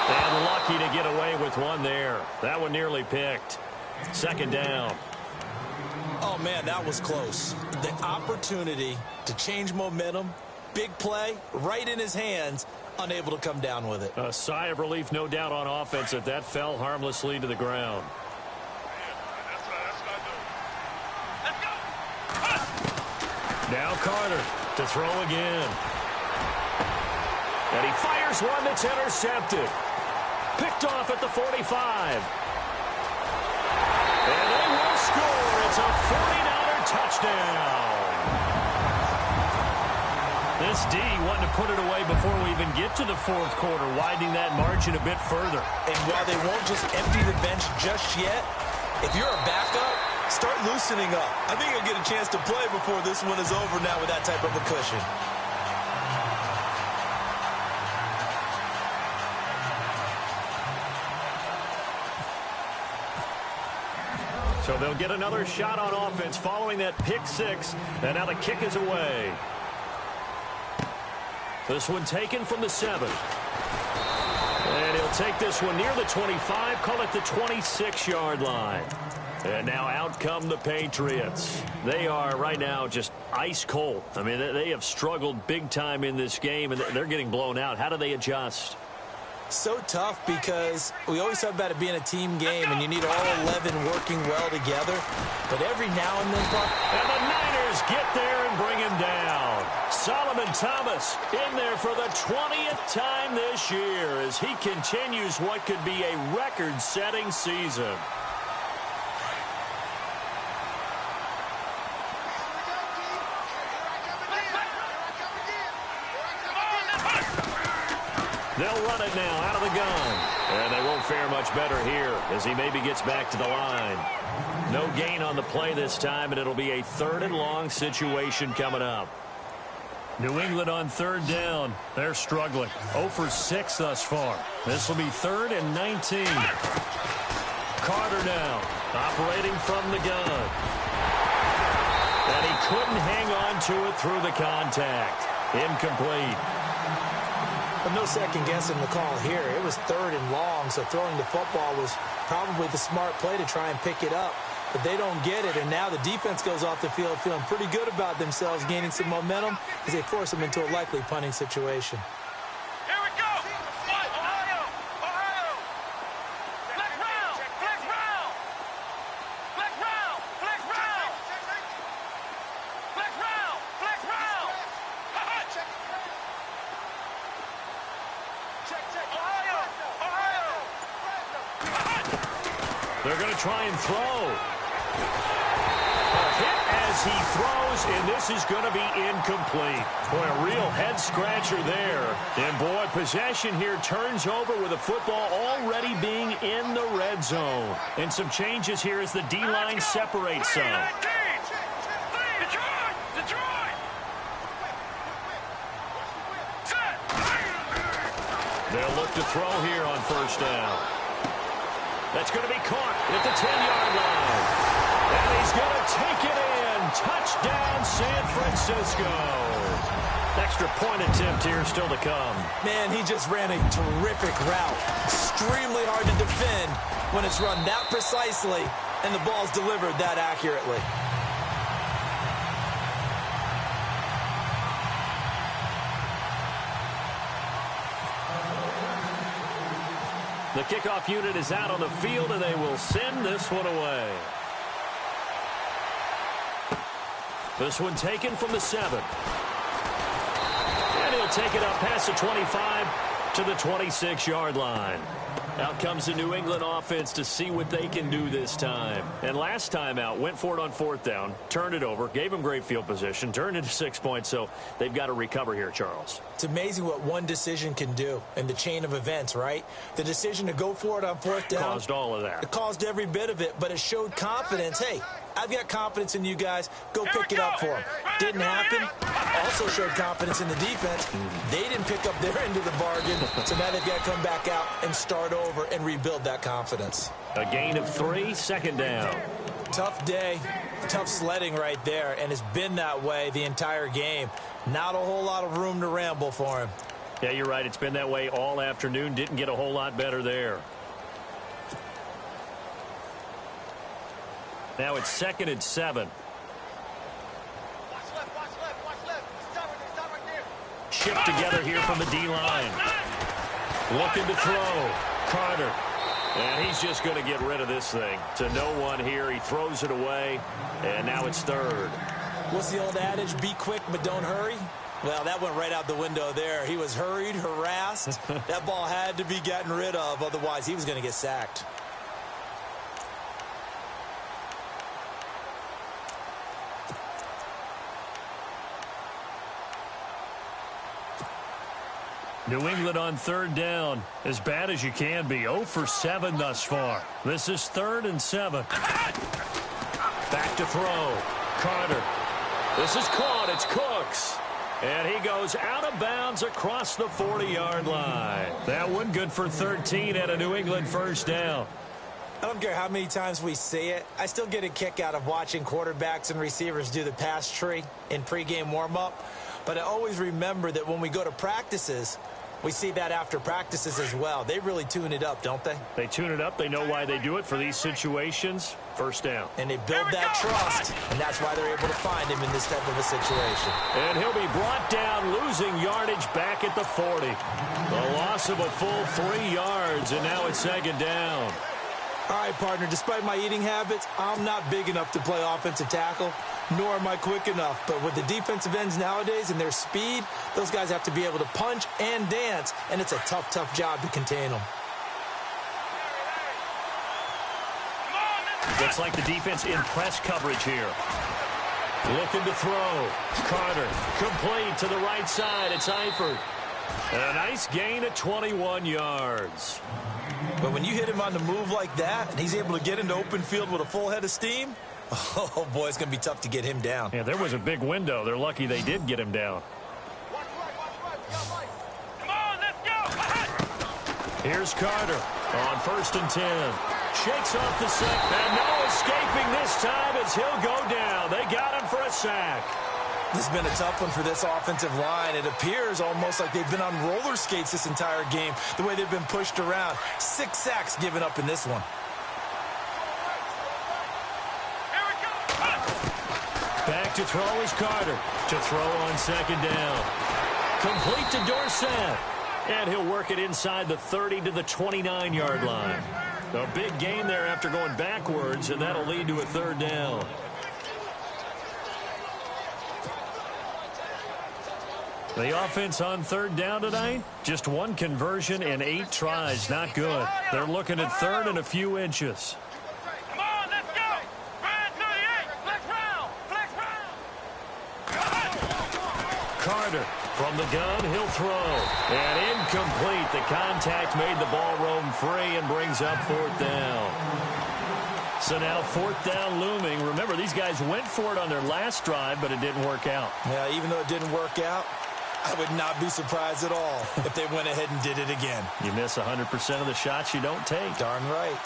Speaker 2: And lucky to get away with one there. That one nearly picked. Second down.
Speaker 3: Oh, man, that was close. The opportunity to change momentum, big play, right in his hands, unable to come down with it.
Speaker 2: A sigh of relief, no doubt, on offense that fell harmlessly to the ground. Now Carter to throw again. And he fires one that's intercepted. Picked off at the 45. And they will score. It's a 49er touchdown. This D wanting to put it away before we even get to the fourth quarter, widening that margin a bit further.
Speaker 3: And while they won't just empty the bench just yet, if you're a backup, start loosening up. I think you'll get a chance to play before this one is over now with that type of a cushion.
Speaker 2: So they'll get another shot on offense following that pick six. And now the kick is away. This one taken from the 7. And he'll take this one near the 25, call it the 26-yard line. And now out come the Patriots. They are right now just ice cold. I mean, they have struggled big time in this game, and they're getting blown out. How do they adjust?
Speaker 3: So tough because we always talk about it being a team game, and you need all 11 working well together. But every now and then,
Speaker 2: and the Niners get there and bring him down. Solomon Thomas in there for the 20th time this year as he continues what could be a record-setting season. They'll run it now out of the gun. And they won't fare much better here as he maybe gets back to the line. No gain on the play this time, and it'll be a 3rd and long situation coming up. New England on 3rd down. They're struggling. 0 for 6 thus far. This will be 3rd and 19. Carter now operating from the gun. And he couldn't hang on to it through the contact. Incomplete.
Speaker 3: No second guessing the call here. It was 3rd and long, so throwing the football was probably the smart play to try and pick it up. But they don't get it, and now the defense goes off the field feeling pretty good about themselves, gaining some momentum as they force them into a likely punting situation.
Speaker 4: Here we go. Ohio. Ohio. Flex round. Flex round. Flex round. Flex round. Flex round. Flex round. Ohio. Ohio.
Speaker 2: They're going to try and throw. A hit as he throws, and this is going to be incomplete. Boy, a real head-scratcher there. And, boy, possession here turns over with the football already being in the red zone. And some changes here as the D-line separates some.
Speaker 4: Detroit.
Speaker 2: They'll look to throw here on 1st down. That's going to be caught at the 10-yard line. And he's going to take it in. Touchdown, San Francisco. Extra point attempt here still to come.
Speaker 3: Man, he just ran a terrific route. Extremely hard to defend when it's run that precisely and the ball's delivered that accurately.
Speaker 2: The kickoff unit is out on the field, and they will send this one away. This one taken from the 7. And he'll take it up past the 25 to the 26-yard line. Out comes the New England offense to see what they can do this time. And last time out, went for it on 4th down, turned it over, gave them great field position, turned into 6 points, so they've got to recover here, Charles.
Speaker 3: It's amazing what one decision can do in the chain of events, right? The decision to go for it on 4th down.
Speaker 2: Caused all of that.
Speaker 3: It caused every bit of it, but it showed confidence. Hey, I've got confidence in you guys. Go pick it up for them. Didn't happen. Also showed confidence in the defense. They didn't pick up their end of the bargain, so now they've got to come back out and start over and rebuild that confidence.
Speaker 2: A gain of 3, 2nd down.
Speaker 3: Tough day, tough sledding right there, and it's been that way the entire game. Not a whole lot of room to ramble for him.
Speaker 2: Yeah, you're right. It's been that way all afternoon. Didn't get a whole lot better there. Now it's 2nd and 7. Shipped together here from the D-line. Looking to throw. Carter. And he's just going to get rid of this thing. To no one here. He throws it away. And now it's 3rd.
Speaker 3: What's the old adage? Be quick, but don't hurry. Well, that went right out the window there. He was hurried, harassed. That ball had to be gotten rid of. Otherwise, he was going to get sacked.
Speaker 2: New England on 3rd down. As bad as you can be. 0 for 7 thus far. This is 3rd and 7. Back to throw. Carter. This is caught. It's Cooks. And he goes out of bounds across the 40-yard line. That one good for 13 and a New England 1st down.
Speaker 3: I don't care how many times we see it. I still get a kick out of watching quarterbacks and receivers do the pass tree in pregame warm-up. But I always remember that when we go to practices, we see that after practices as well. They really tune it up, don't they?
Speaker 2: They tune it up. They know why they do it for these situations. 1st down.
Speaker 3: And they build that trust, and that's why they're able to find him in this type of a situation.
Speaker 2: And he'll be brought down, losing yardage back at the 40. The loss of a full 3 yards, and now it's 2nd down.
Speaker 3: All right, partner, despite my eating habits, I'm not big enough to play offensive tackle, nor am I quick enough. But with the defensive ends nowadays and their speed, those guys have to be able to punch and dance, and it's a tough, tough job to contain them.
Speaker 2: Looks like the defense in press coverage here. Looking to throw. Carter, complete to the right side. It's Eifert. A nice gain of 21 yards.
Speaker 3: But when you hit him on the move like that, and he's able to get into open field with a full head of steam, oh, boy, it's going to be tough to get him down.
Speaker 2: Yeah, there was a big window. They're lucky they did get him down.
Speaker 4: Come on, let's go.
Speaker 2: Here's Carter on 1st and 10. Shakes off the sack, and no escaping this time as he'll go down. They got him for a sack.
Speaker 3: This has been a tough one for this offensive line. It appears almost like they've been on roller skates this entire game, the way they've been pushed around. 6 sacks given up in this one.
Speaker 2: Back to throw is Carter. To throw on 2nd down. Complete to Dorsett. And he'll work it inside the 30 to the 29-yard line. A big gain there after going backwards, and that'll lead to a 3rd down. The offense on 3rd down tonight, just 1 conversion and 8 tries. Not good. They're looking at 3rd and a few inches.
Speaker 4: Come on, let's go. Ryan 38, flex round, flex round.
Speaker 2: Carter from the gun, he'll throw. And incomplete. The contact made the ball roam free and brings up 4th down. So now 4th down looming. Remember, these guys went for it on their last drive, but it didn't work out.
Speaker 3: Yeah, even though it didn't work out, I would not be surprised at all if they went ahead and did it again.
Speaker 2: You miss 100% of the shots you don't take.
Speaker 3: Darn right.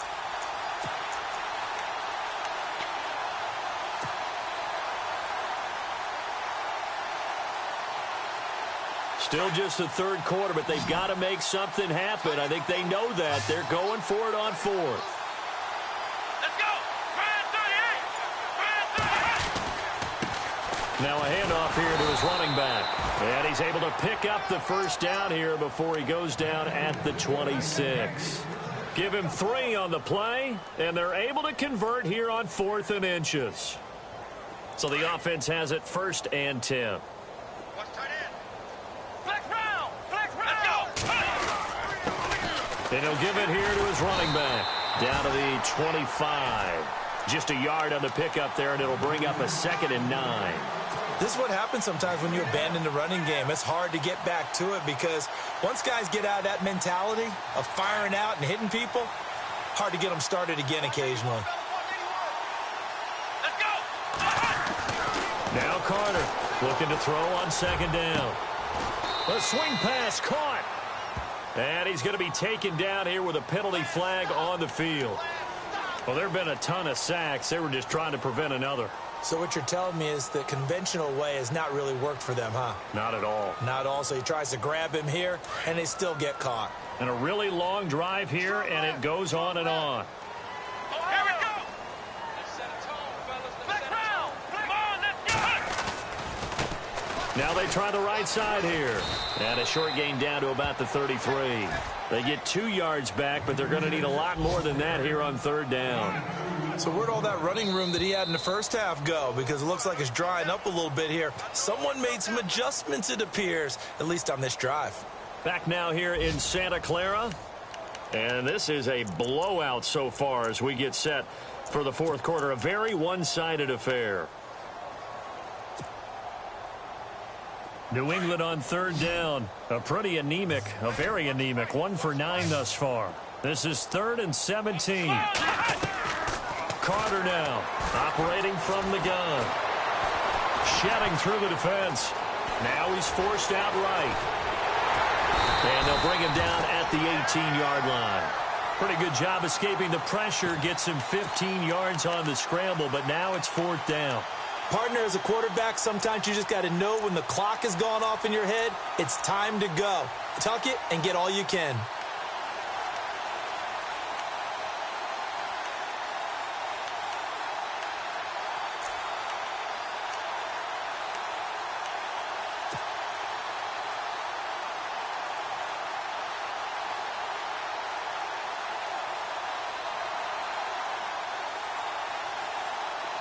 Speaker 2: Still just the 3rd quarter, but they've got to make something happen. I think they know that. They're going for it on 4th.
Speaker 4: Let's go. Ryan 38.
Speaker 2: Now a handoff here to his running back. And he's able to pick up the 1st down here before he goes down at the 26. Give him 3 on the play, and they're able to convert here on 4th and inches. So the offense has it 1st and 10. And he'll give it here to his running back. Down to the 25. Just a yard on the pickup there, and it'll bring up a 2nd and 9.
Speaker 3: This is what happens sometimes when you abandon the running game. It's hard to get back to it because once guys get out of that mentality of firing out and hitting people, hard to get them started again occasionally.
Speaker 4: Let's go.
Speaker 2: Now Carter looking to throw on 2nd down. A swing pass caught. And he's going to be taken down here with a penalty flag on the field. Well, there have been a ton of sacks. They were just trying to prevent another.
Speaker 3: So what you're telling me is the conventional way has not really worked for them, huh?
Speaker 2: Not at all.
Speaker 3: Not at all. So he tries to grab him here, and they still get caught.
Speaker 2: And a really long drive here, and it goes on and on.
Speaker 4: Here we go.
Speaker 2: Now they try the right side here. And a short gain down to about the 33. They get 2 yards back, but they're going to need a lot more than that here on 3rd down.
Speaker 3: So where'd all that running room that he had in the first half go? Because it looks like it's drying up a little bit here. Someone made some adjustments, it appears, at least on this drive.
Speaker 2: Back now here in Santa Clara. And this is a blowout so far as we get set for the 4th quarter. A very one-sided affair. New England on 3rd down. A pretty anemic, a very anemic 1 for 9 thus far. This is 3rd and 17. Carter now operating from the gun. Shedding through the defense. Now he's forced out right. And they'll bring him down at the 18-yard line. Pretty good job escaping the pressure. Gets him 15 yards on the scramble, but now it's 4th down.
Speaker 3: Partner, as a quarterback, sometimes you just got to know when the clock has gone off in your head, it's time to go. Tuck it and get all you can.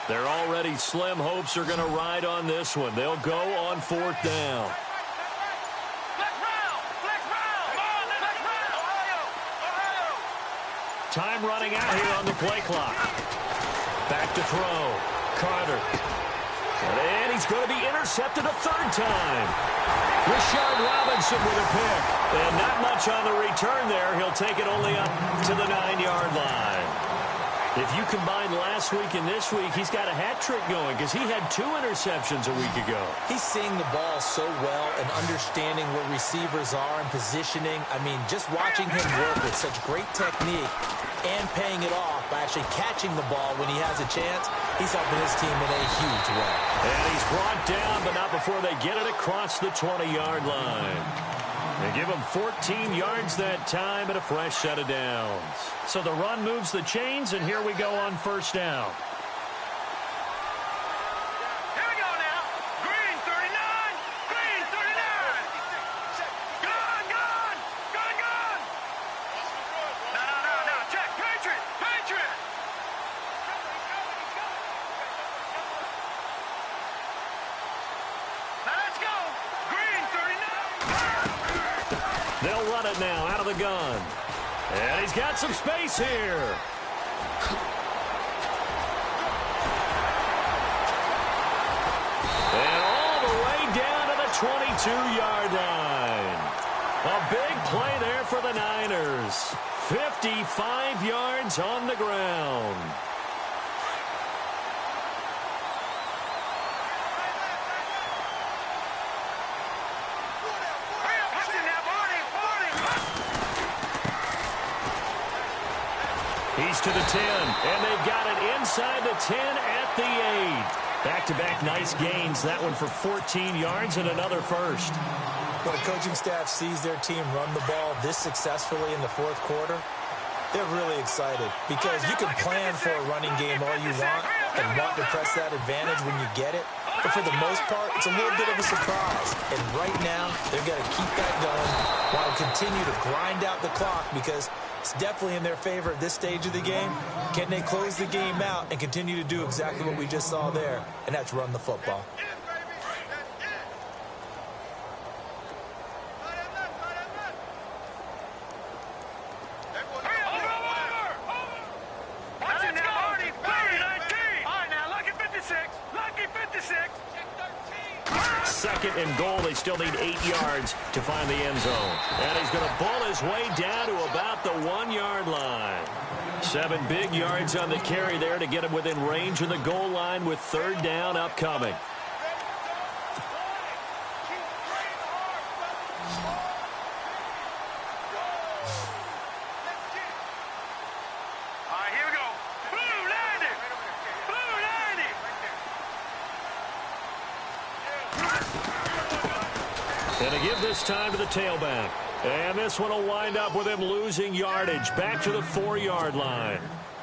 Speaker 2: Their already slim hopes are going to ride on this one. They'll go on 4th down. Time running out here on the play clock. Back to throw. Carter. And he's going to be intercepted a 3rd time. Rashard Robinson with a pick. And not much on the return there. He'll take it only up to the 9-yard line. If you combine last week and this week, he's got a hat trick going because he had 2 interceptions a week ago.
Speaker 3: He's seeing the ball so well and understanding where receivers are and positioning. I mean, just watching him work with such great technique and paying it off by actually catching the ball when he has a chance, he's helping his team in a huge way.
Speaker 2: And he's brought down, but not before they get it across the 20-yard line. They give him 14 yards that time and a fresh set of downs. So the run moves the chains, and here we go on 1st down.
Speaker 4: Here we go now. Green 39. Green 39. Gone, gone. Gone, gone. No. Check. Patriot. Patriot. Now let's go. Green 39.
Speaker 2: They'll run it now out of the gun. And he's got some space here. And all the way down to the 22-yard line. A big play there for the Niners. 55 yards on the ground. He's to the 10, and they've got it inside the 10 at the 8. Back-to-back nice gains. That one for 14 yards and another first.
Speaker 3: When the coaching staff sees their team run the ball this successfully in the 4th quarter, they're really excited because you can plan for a running game all you want and want to press that advantage when you get it. But for the most part, it's a little bit of a surprise. And right now, they're going to keep that going while continue to grind out the clock because it's definitely in their favor at this stage of the game. Can they close the game out and continue to do exactly what we just saw there? And that's run the football.
Speaker 2: Second and goal. They still need 8 yards to find the end zone. And he's going to ball his way down to about the 1-yard line. 7 big yards on the carry there to get him within range of the goal line with 3rd down upcoming. And to give this time to the tailback. And this one will wind up with him losing yardage back to the 4-yard line.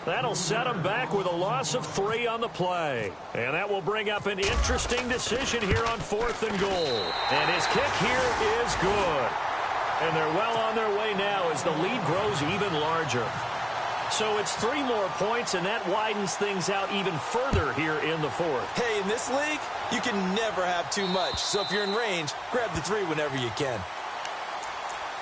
Speaker 2: That'll set them back with a loss of 3 on the play. And that will bring up an interesting decision here on 4th and goal. And his kick here is good. And they're well on their way now as the lead grows even larger. So it's 3 more points, and that widens things out even further here in the 4th.
Speaker 3: Hey, in this league, you can never have too much. So if you're in range, grab the 3 whenever you can.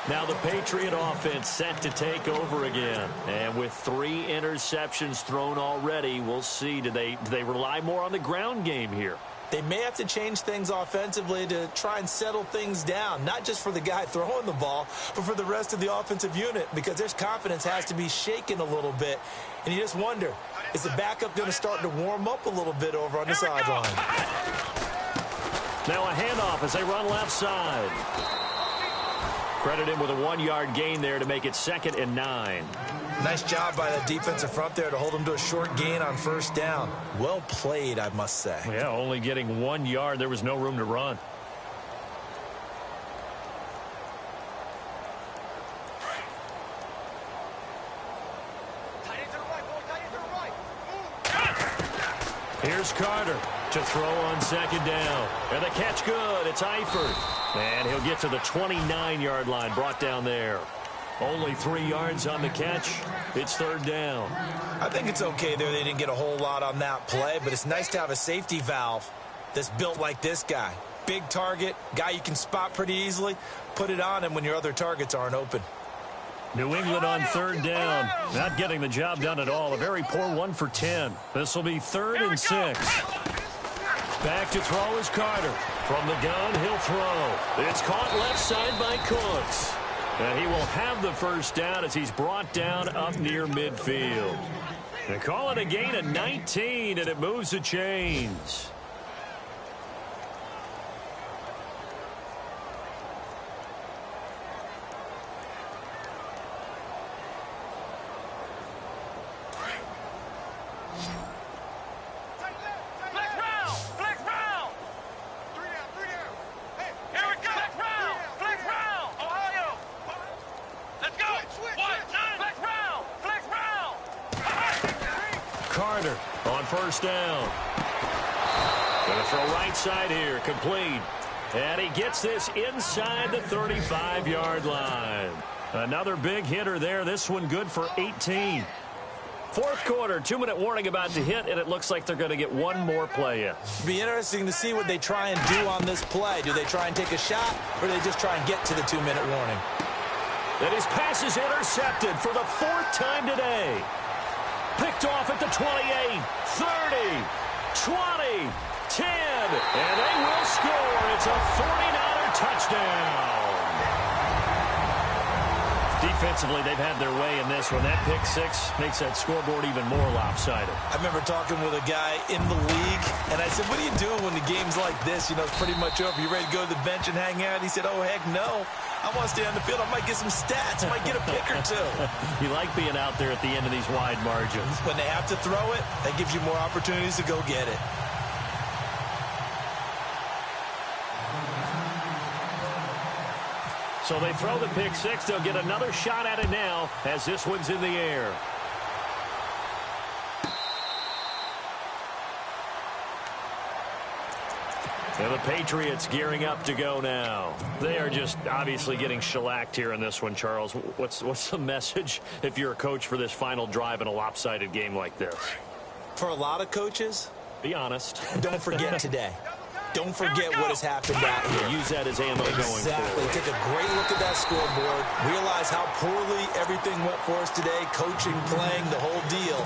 Speaker 2: Now the Patriot offense set to take over again. And with 3 interceptions thrown already, we'll see. Do they rely more on the ground game here?
Speaker 3: They may have to change things offensively to try and settle things down, not just for the guy throwing the ball, but for the rest of the offensive unit, because their confidence has to be shaken a little bit. And you just wonder, is the backup going to start to warm up a little bit over on the sideline?
Speaker 2: Now a handoff as they run left side. Credit him with a 1-yard gain there to make it 2nd and 9.
Speaker 3: Nice job by the defensive front there to hold them to a short gain on 1st down. Well played, I must say.
Speaker 2: Yeah, only getting 1 yard. There was no room to run. Here's Carter to throw on 2nd down. And the catch good. It's Eifert. And he'll get to the 29-yard line, brought down there. Only 3 yards on the catch. It's 3rd down.
Speaker 3: I think it's okay there. They didn't get a whole lot on that play, but it's nice to have a safety valve that's built like this guy. Big target, guy you can spot pretty easily. Put it on him when your other targets aren't open.
Speaker 2: New England on 3rd down. Not getting the job done at all. A very poor 1 for 10. This will be 3rd and 6. Back to throw is Carter. From the gun, he'll throw. It's caught left side by Cooks. And he will have the 1st down as he's brought down up near midfield. They call it a gain of 19, and it moves the chains. Carter on 1st down. Going to throw right side here, complete. And he gets this inside the 35-yard line. Another big hitter there. This one good for 18. 4th quarter, 2-minute warning about to hit, and it looks like they're going to get 1 more play in.
Speaker 3: It'll be interesting to see what they try and do on this play. Do they try and take a shot, or do they just try and get to the 2-minute warning?
Speaker 2: And his pass is intercepted for the 4th time today. Picked off at the 28, 30, 20, 10, and they will score. It's a 49er touchdown. Defensively, they've had their way in this one. That pick 6 makes that scoreboard even more lopsided.
Speaker 3: I remember talking with a guy in the league, and I said, what are you doing when the game's like this? You know, it's pretty much over. You ready to go to the bench and hang out? He said, oh, heck no. I want to stay on the field. I might get some stats. I might get a pick or 2.
Speaker 2: You like being out there at the end of these wide margins.
Speaker 3: When they have to throw it, that gives you more opportunities to go get it.
Speaker 2: So they throw the pick 6. They'll get another shot at it now as this one's in the air. And the Patriots gearing up to go now. They are just obviously getting shellacked here in this one, Charles. What's the message if you're a coach for this final drive in a lopsided game like this?
Speaker 3: For a lot of coaches,
Speaker 2: be honest.
Speaker 3: Don't forget today. Don't forget what has happened out here.
Speaker 2: Use that as ammo going forward.
Speaker 3: Exactly. Take a great look at that scoreboard. Realize how poorly everything went for us today. Coaching, playing, the whole deal.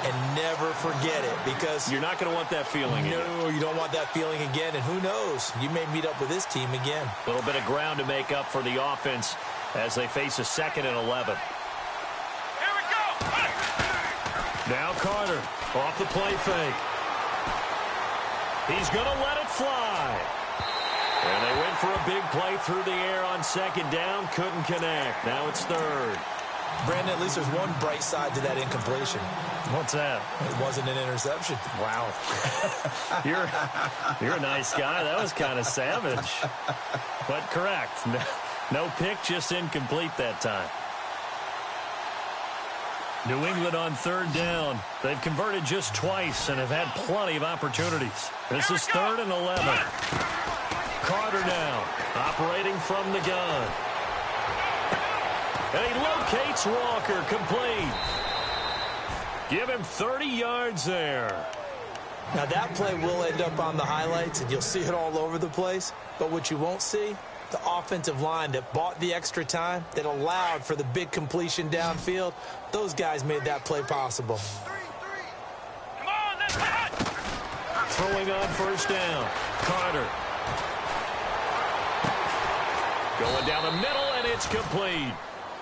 Speaker 3: And never forget it, because
Speaker 2: you're not going to want that feeling again.
Speaker 3: No, you don't want that feeling again. And who knows? You may meet up with this team again.
Speaker 2: A little bit of ground to make up for the offense as they face a 2nd and 11.
Speaker 4: Here we go.
Speaker 2: Now Carter off the play fake. He's going to let it fly. And they went for a big play through the air on 2nd down. Couldn't connect. Now it's 3rd.
Speaker 3: Brandon, at least there's one bright side to that incompletion.
Speaker 2: What's that?
Speaker 3: It wasn't an interception.
Speaker 2: Wow. You're a nice guy. That was kind of savage. But correct. No pick, just incomplete that time. New England on third down. They've converted just twice and have had plenty of opportunities. This is 3rd and 11. Carter now, operating from the gun. And he locates Walker, complete. Give him 30 yards there.
Speaker 3: Now that play will end up on the highlights, and you'll see it all over the place. But what you won't see, the offensive line that bought the extra time, that allowed for the big completion downfield, those guys made that play possible.
Speaker 4: Come on, let's hit!
Speaker 2: Throwing on first down. Carter. Going down the middle, and it's complete.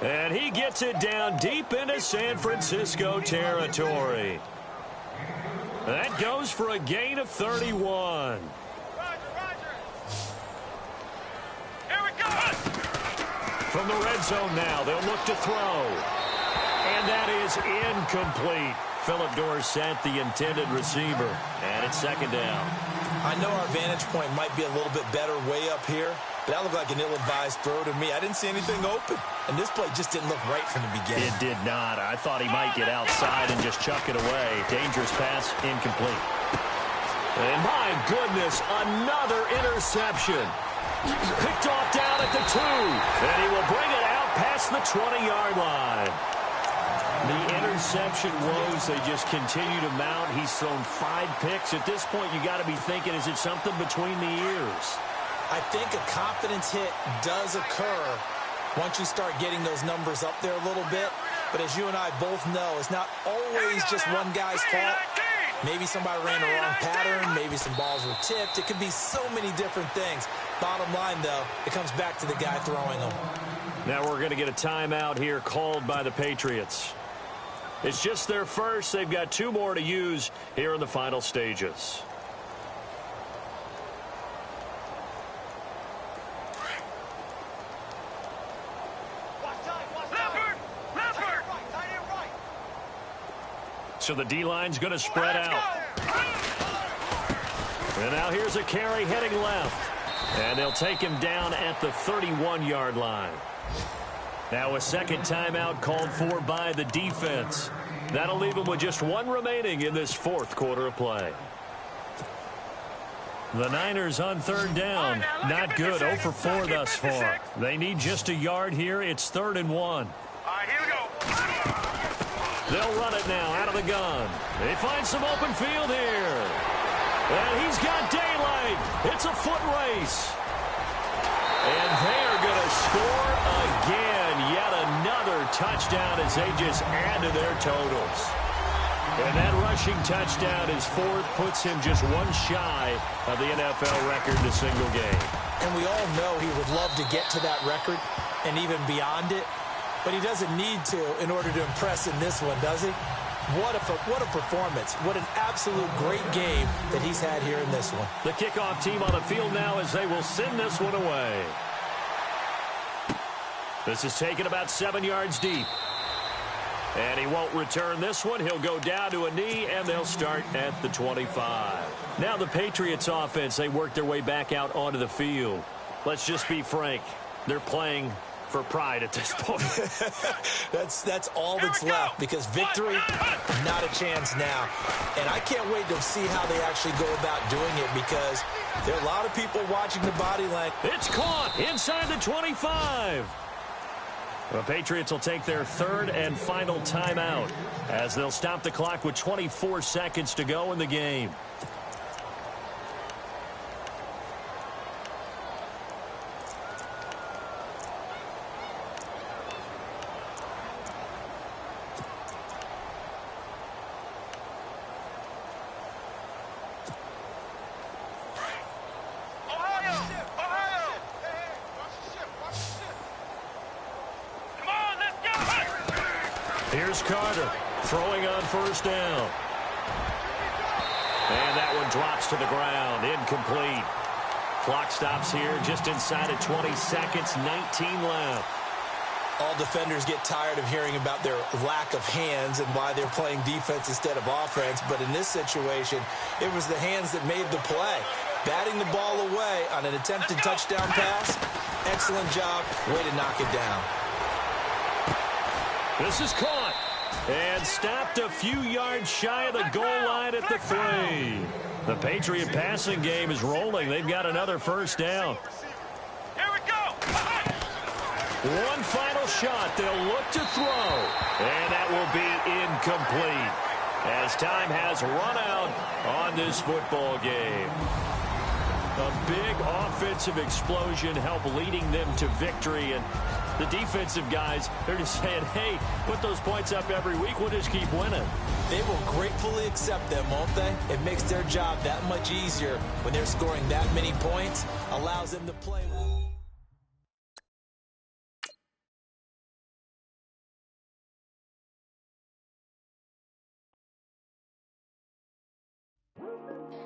Speaker 2: And he gets it down deep into San Francisco territory. That goes for a gain of 31.
Speaker 4: Here we go!
Speaker 2: From the red zone now, they'll look to throw. And that is incomplete. Phillip Dorsett, the intended receiver. And it's 2nd down.
Speaker 3: I know our vantage point might be a little bit better way up here, but that looked like an ill-advised throw to me. I didn't see anything open, and this play just didn't look right from the beginning.
Speaker 2: It did not. I thought he might get outside and just chuck it away. Dangerous pass, incomplete. And my goodness, another interception. Picked off down at the 2, and he will bring it out past the 20-yard line. The interception woes, they just continue to mount. He's thrown 5 picks. At this point, you got to be thinking, is it something between the ears?
Speaker 3: I think a confidence hit does occur once you start getting those numbers up there a little bit. But as you and I both know, it's not always just one guy's fault. Maybe somebody ran the wrong pattern. Maybe some balls were tipped. It could be so many different things. Bottom line, though, it comes back to the guy throwing them.
Speaker 2: Now we're going to get a timeout here called by the Patriots. It's just their first. They've got 2 more to use here in the final stages. So the D-line's going to spread out. And now here's a carry heading left. And they'll take him down at the 31-yard line. Now a second timeout called for by the defense. That'll leave him with just 1 remaining in this 4th quarter of play. The Niners on 3rd down. Not good. 0 for 4 thus far. They need just a yard here. It's 3rd and 1.
Speaker 4: All right, here we go.
Speaker 2: They'll run it now out of the gun. They find some open field here. And he's got daylight. It's a foot race. And they are going to score again. Yet another touchdown as they just add to their totals. And that rushing touchdown, his 4th, puts him just 1 shy of the NFL record in a single game.
Speaker 3: And we all know he would love to get to that record and even beyond it. But he doesn't need to in order to impress in this one, does he? What a performance. What an absolute great game that he's had here in this one.
Speaker 2: The kickoff team on the field now as they will send this one away. This is taken about 7 yards deep. And he won't return this one. He'll go down to a knee, and they'll start at the 25. Now the Patriots offense, they work their way back out onto the field. Let's just be frank. They're playing for pride at this point.
Speaker 3: That's all that's left, because victory, not a chance now. And I can't wait to see how they actually go about doing it, because there are a lot of people watching the body language.
Speaker 2: It's caught inside the 25. The Patriots will take their 3rd and final timeout as they'll stop the clock with 24 seconds to go in the game. Here's Carter throwing on first down. And that one drops to the ground. Incomplete. Clock stops here just inside of 20 seconds. 19 left.
Speaker 3: All defenders get tired of hearing about their lack of hands and why they're playing defense instead of offense. But in this situation, it was the hands that made the play. Batting the ball away on an attempted touchdown pass. Excellent job. Way to knock it down.
Speaker 2: This is caught. And stopped a few yards shy of the goal line at the 3. The Patriot passing game is rolling. They've got another first down.
Speaker 4: Here we go.
Speaker 2: One final shot. They'll look to throw. And that will be incomplete as time has run out on this football game. A big offensive explosion helped leading them to victory. And the defensive guys, they're just saying, hey, put those points up every week. We'll just keep winning.
Speaker 3: They will gratefully accept them, won't they? It makes their job that much easier when they're scoring that many points. Allows them to play well.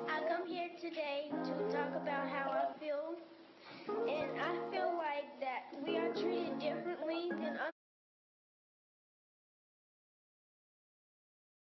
Speaker 5: I come here today to talk about how I feel, and I feel like that we are treated differently than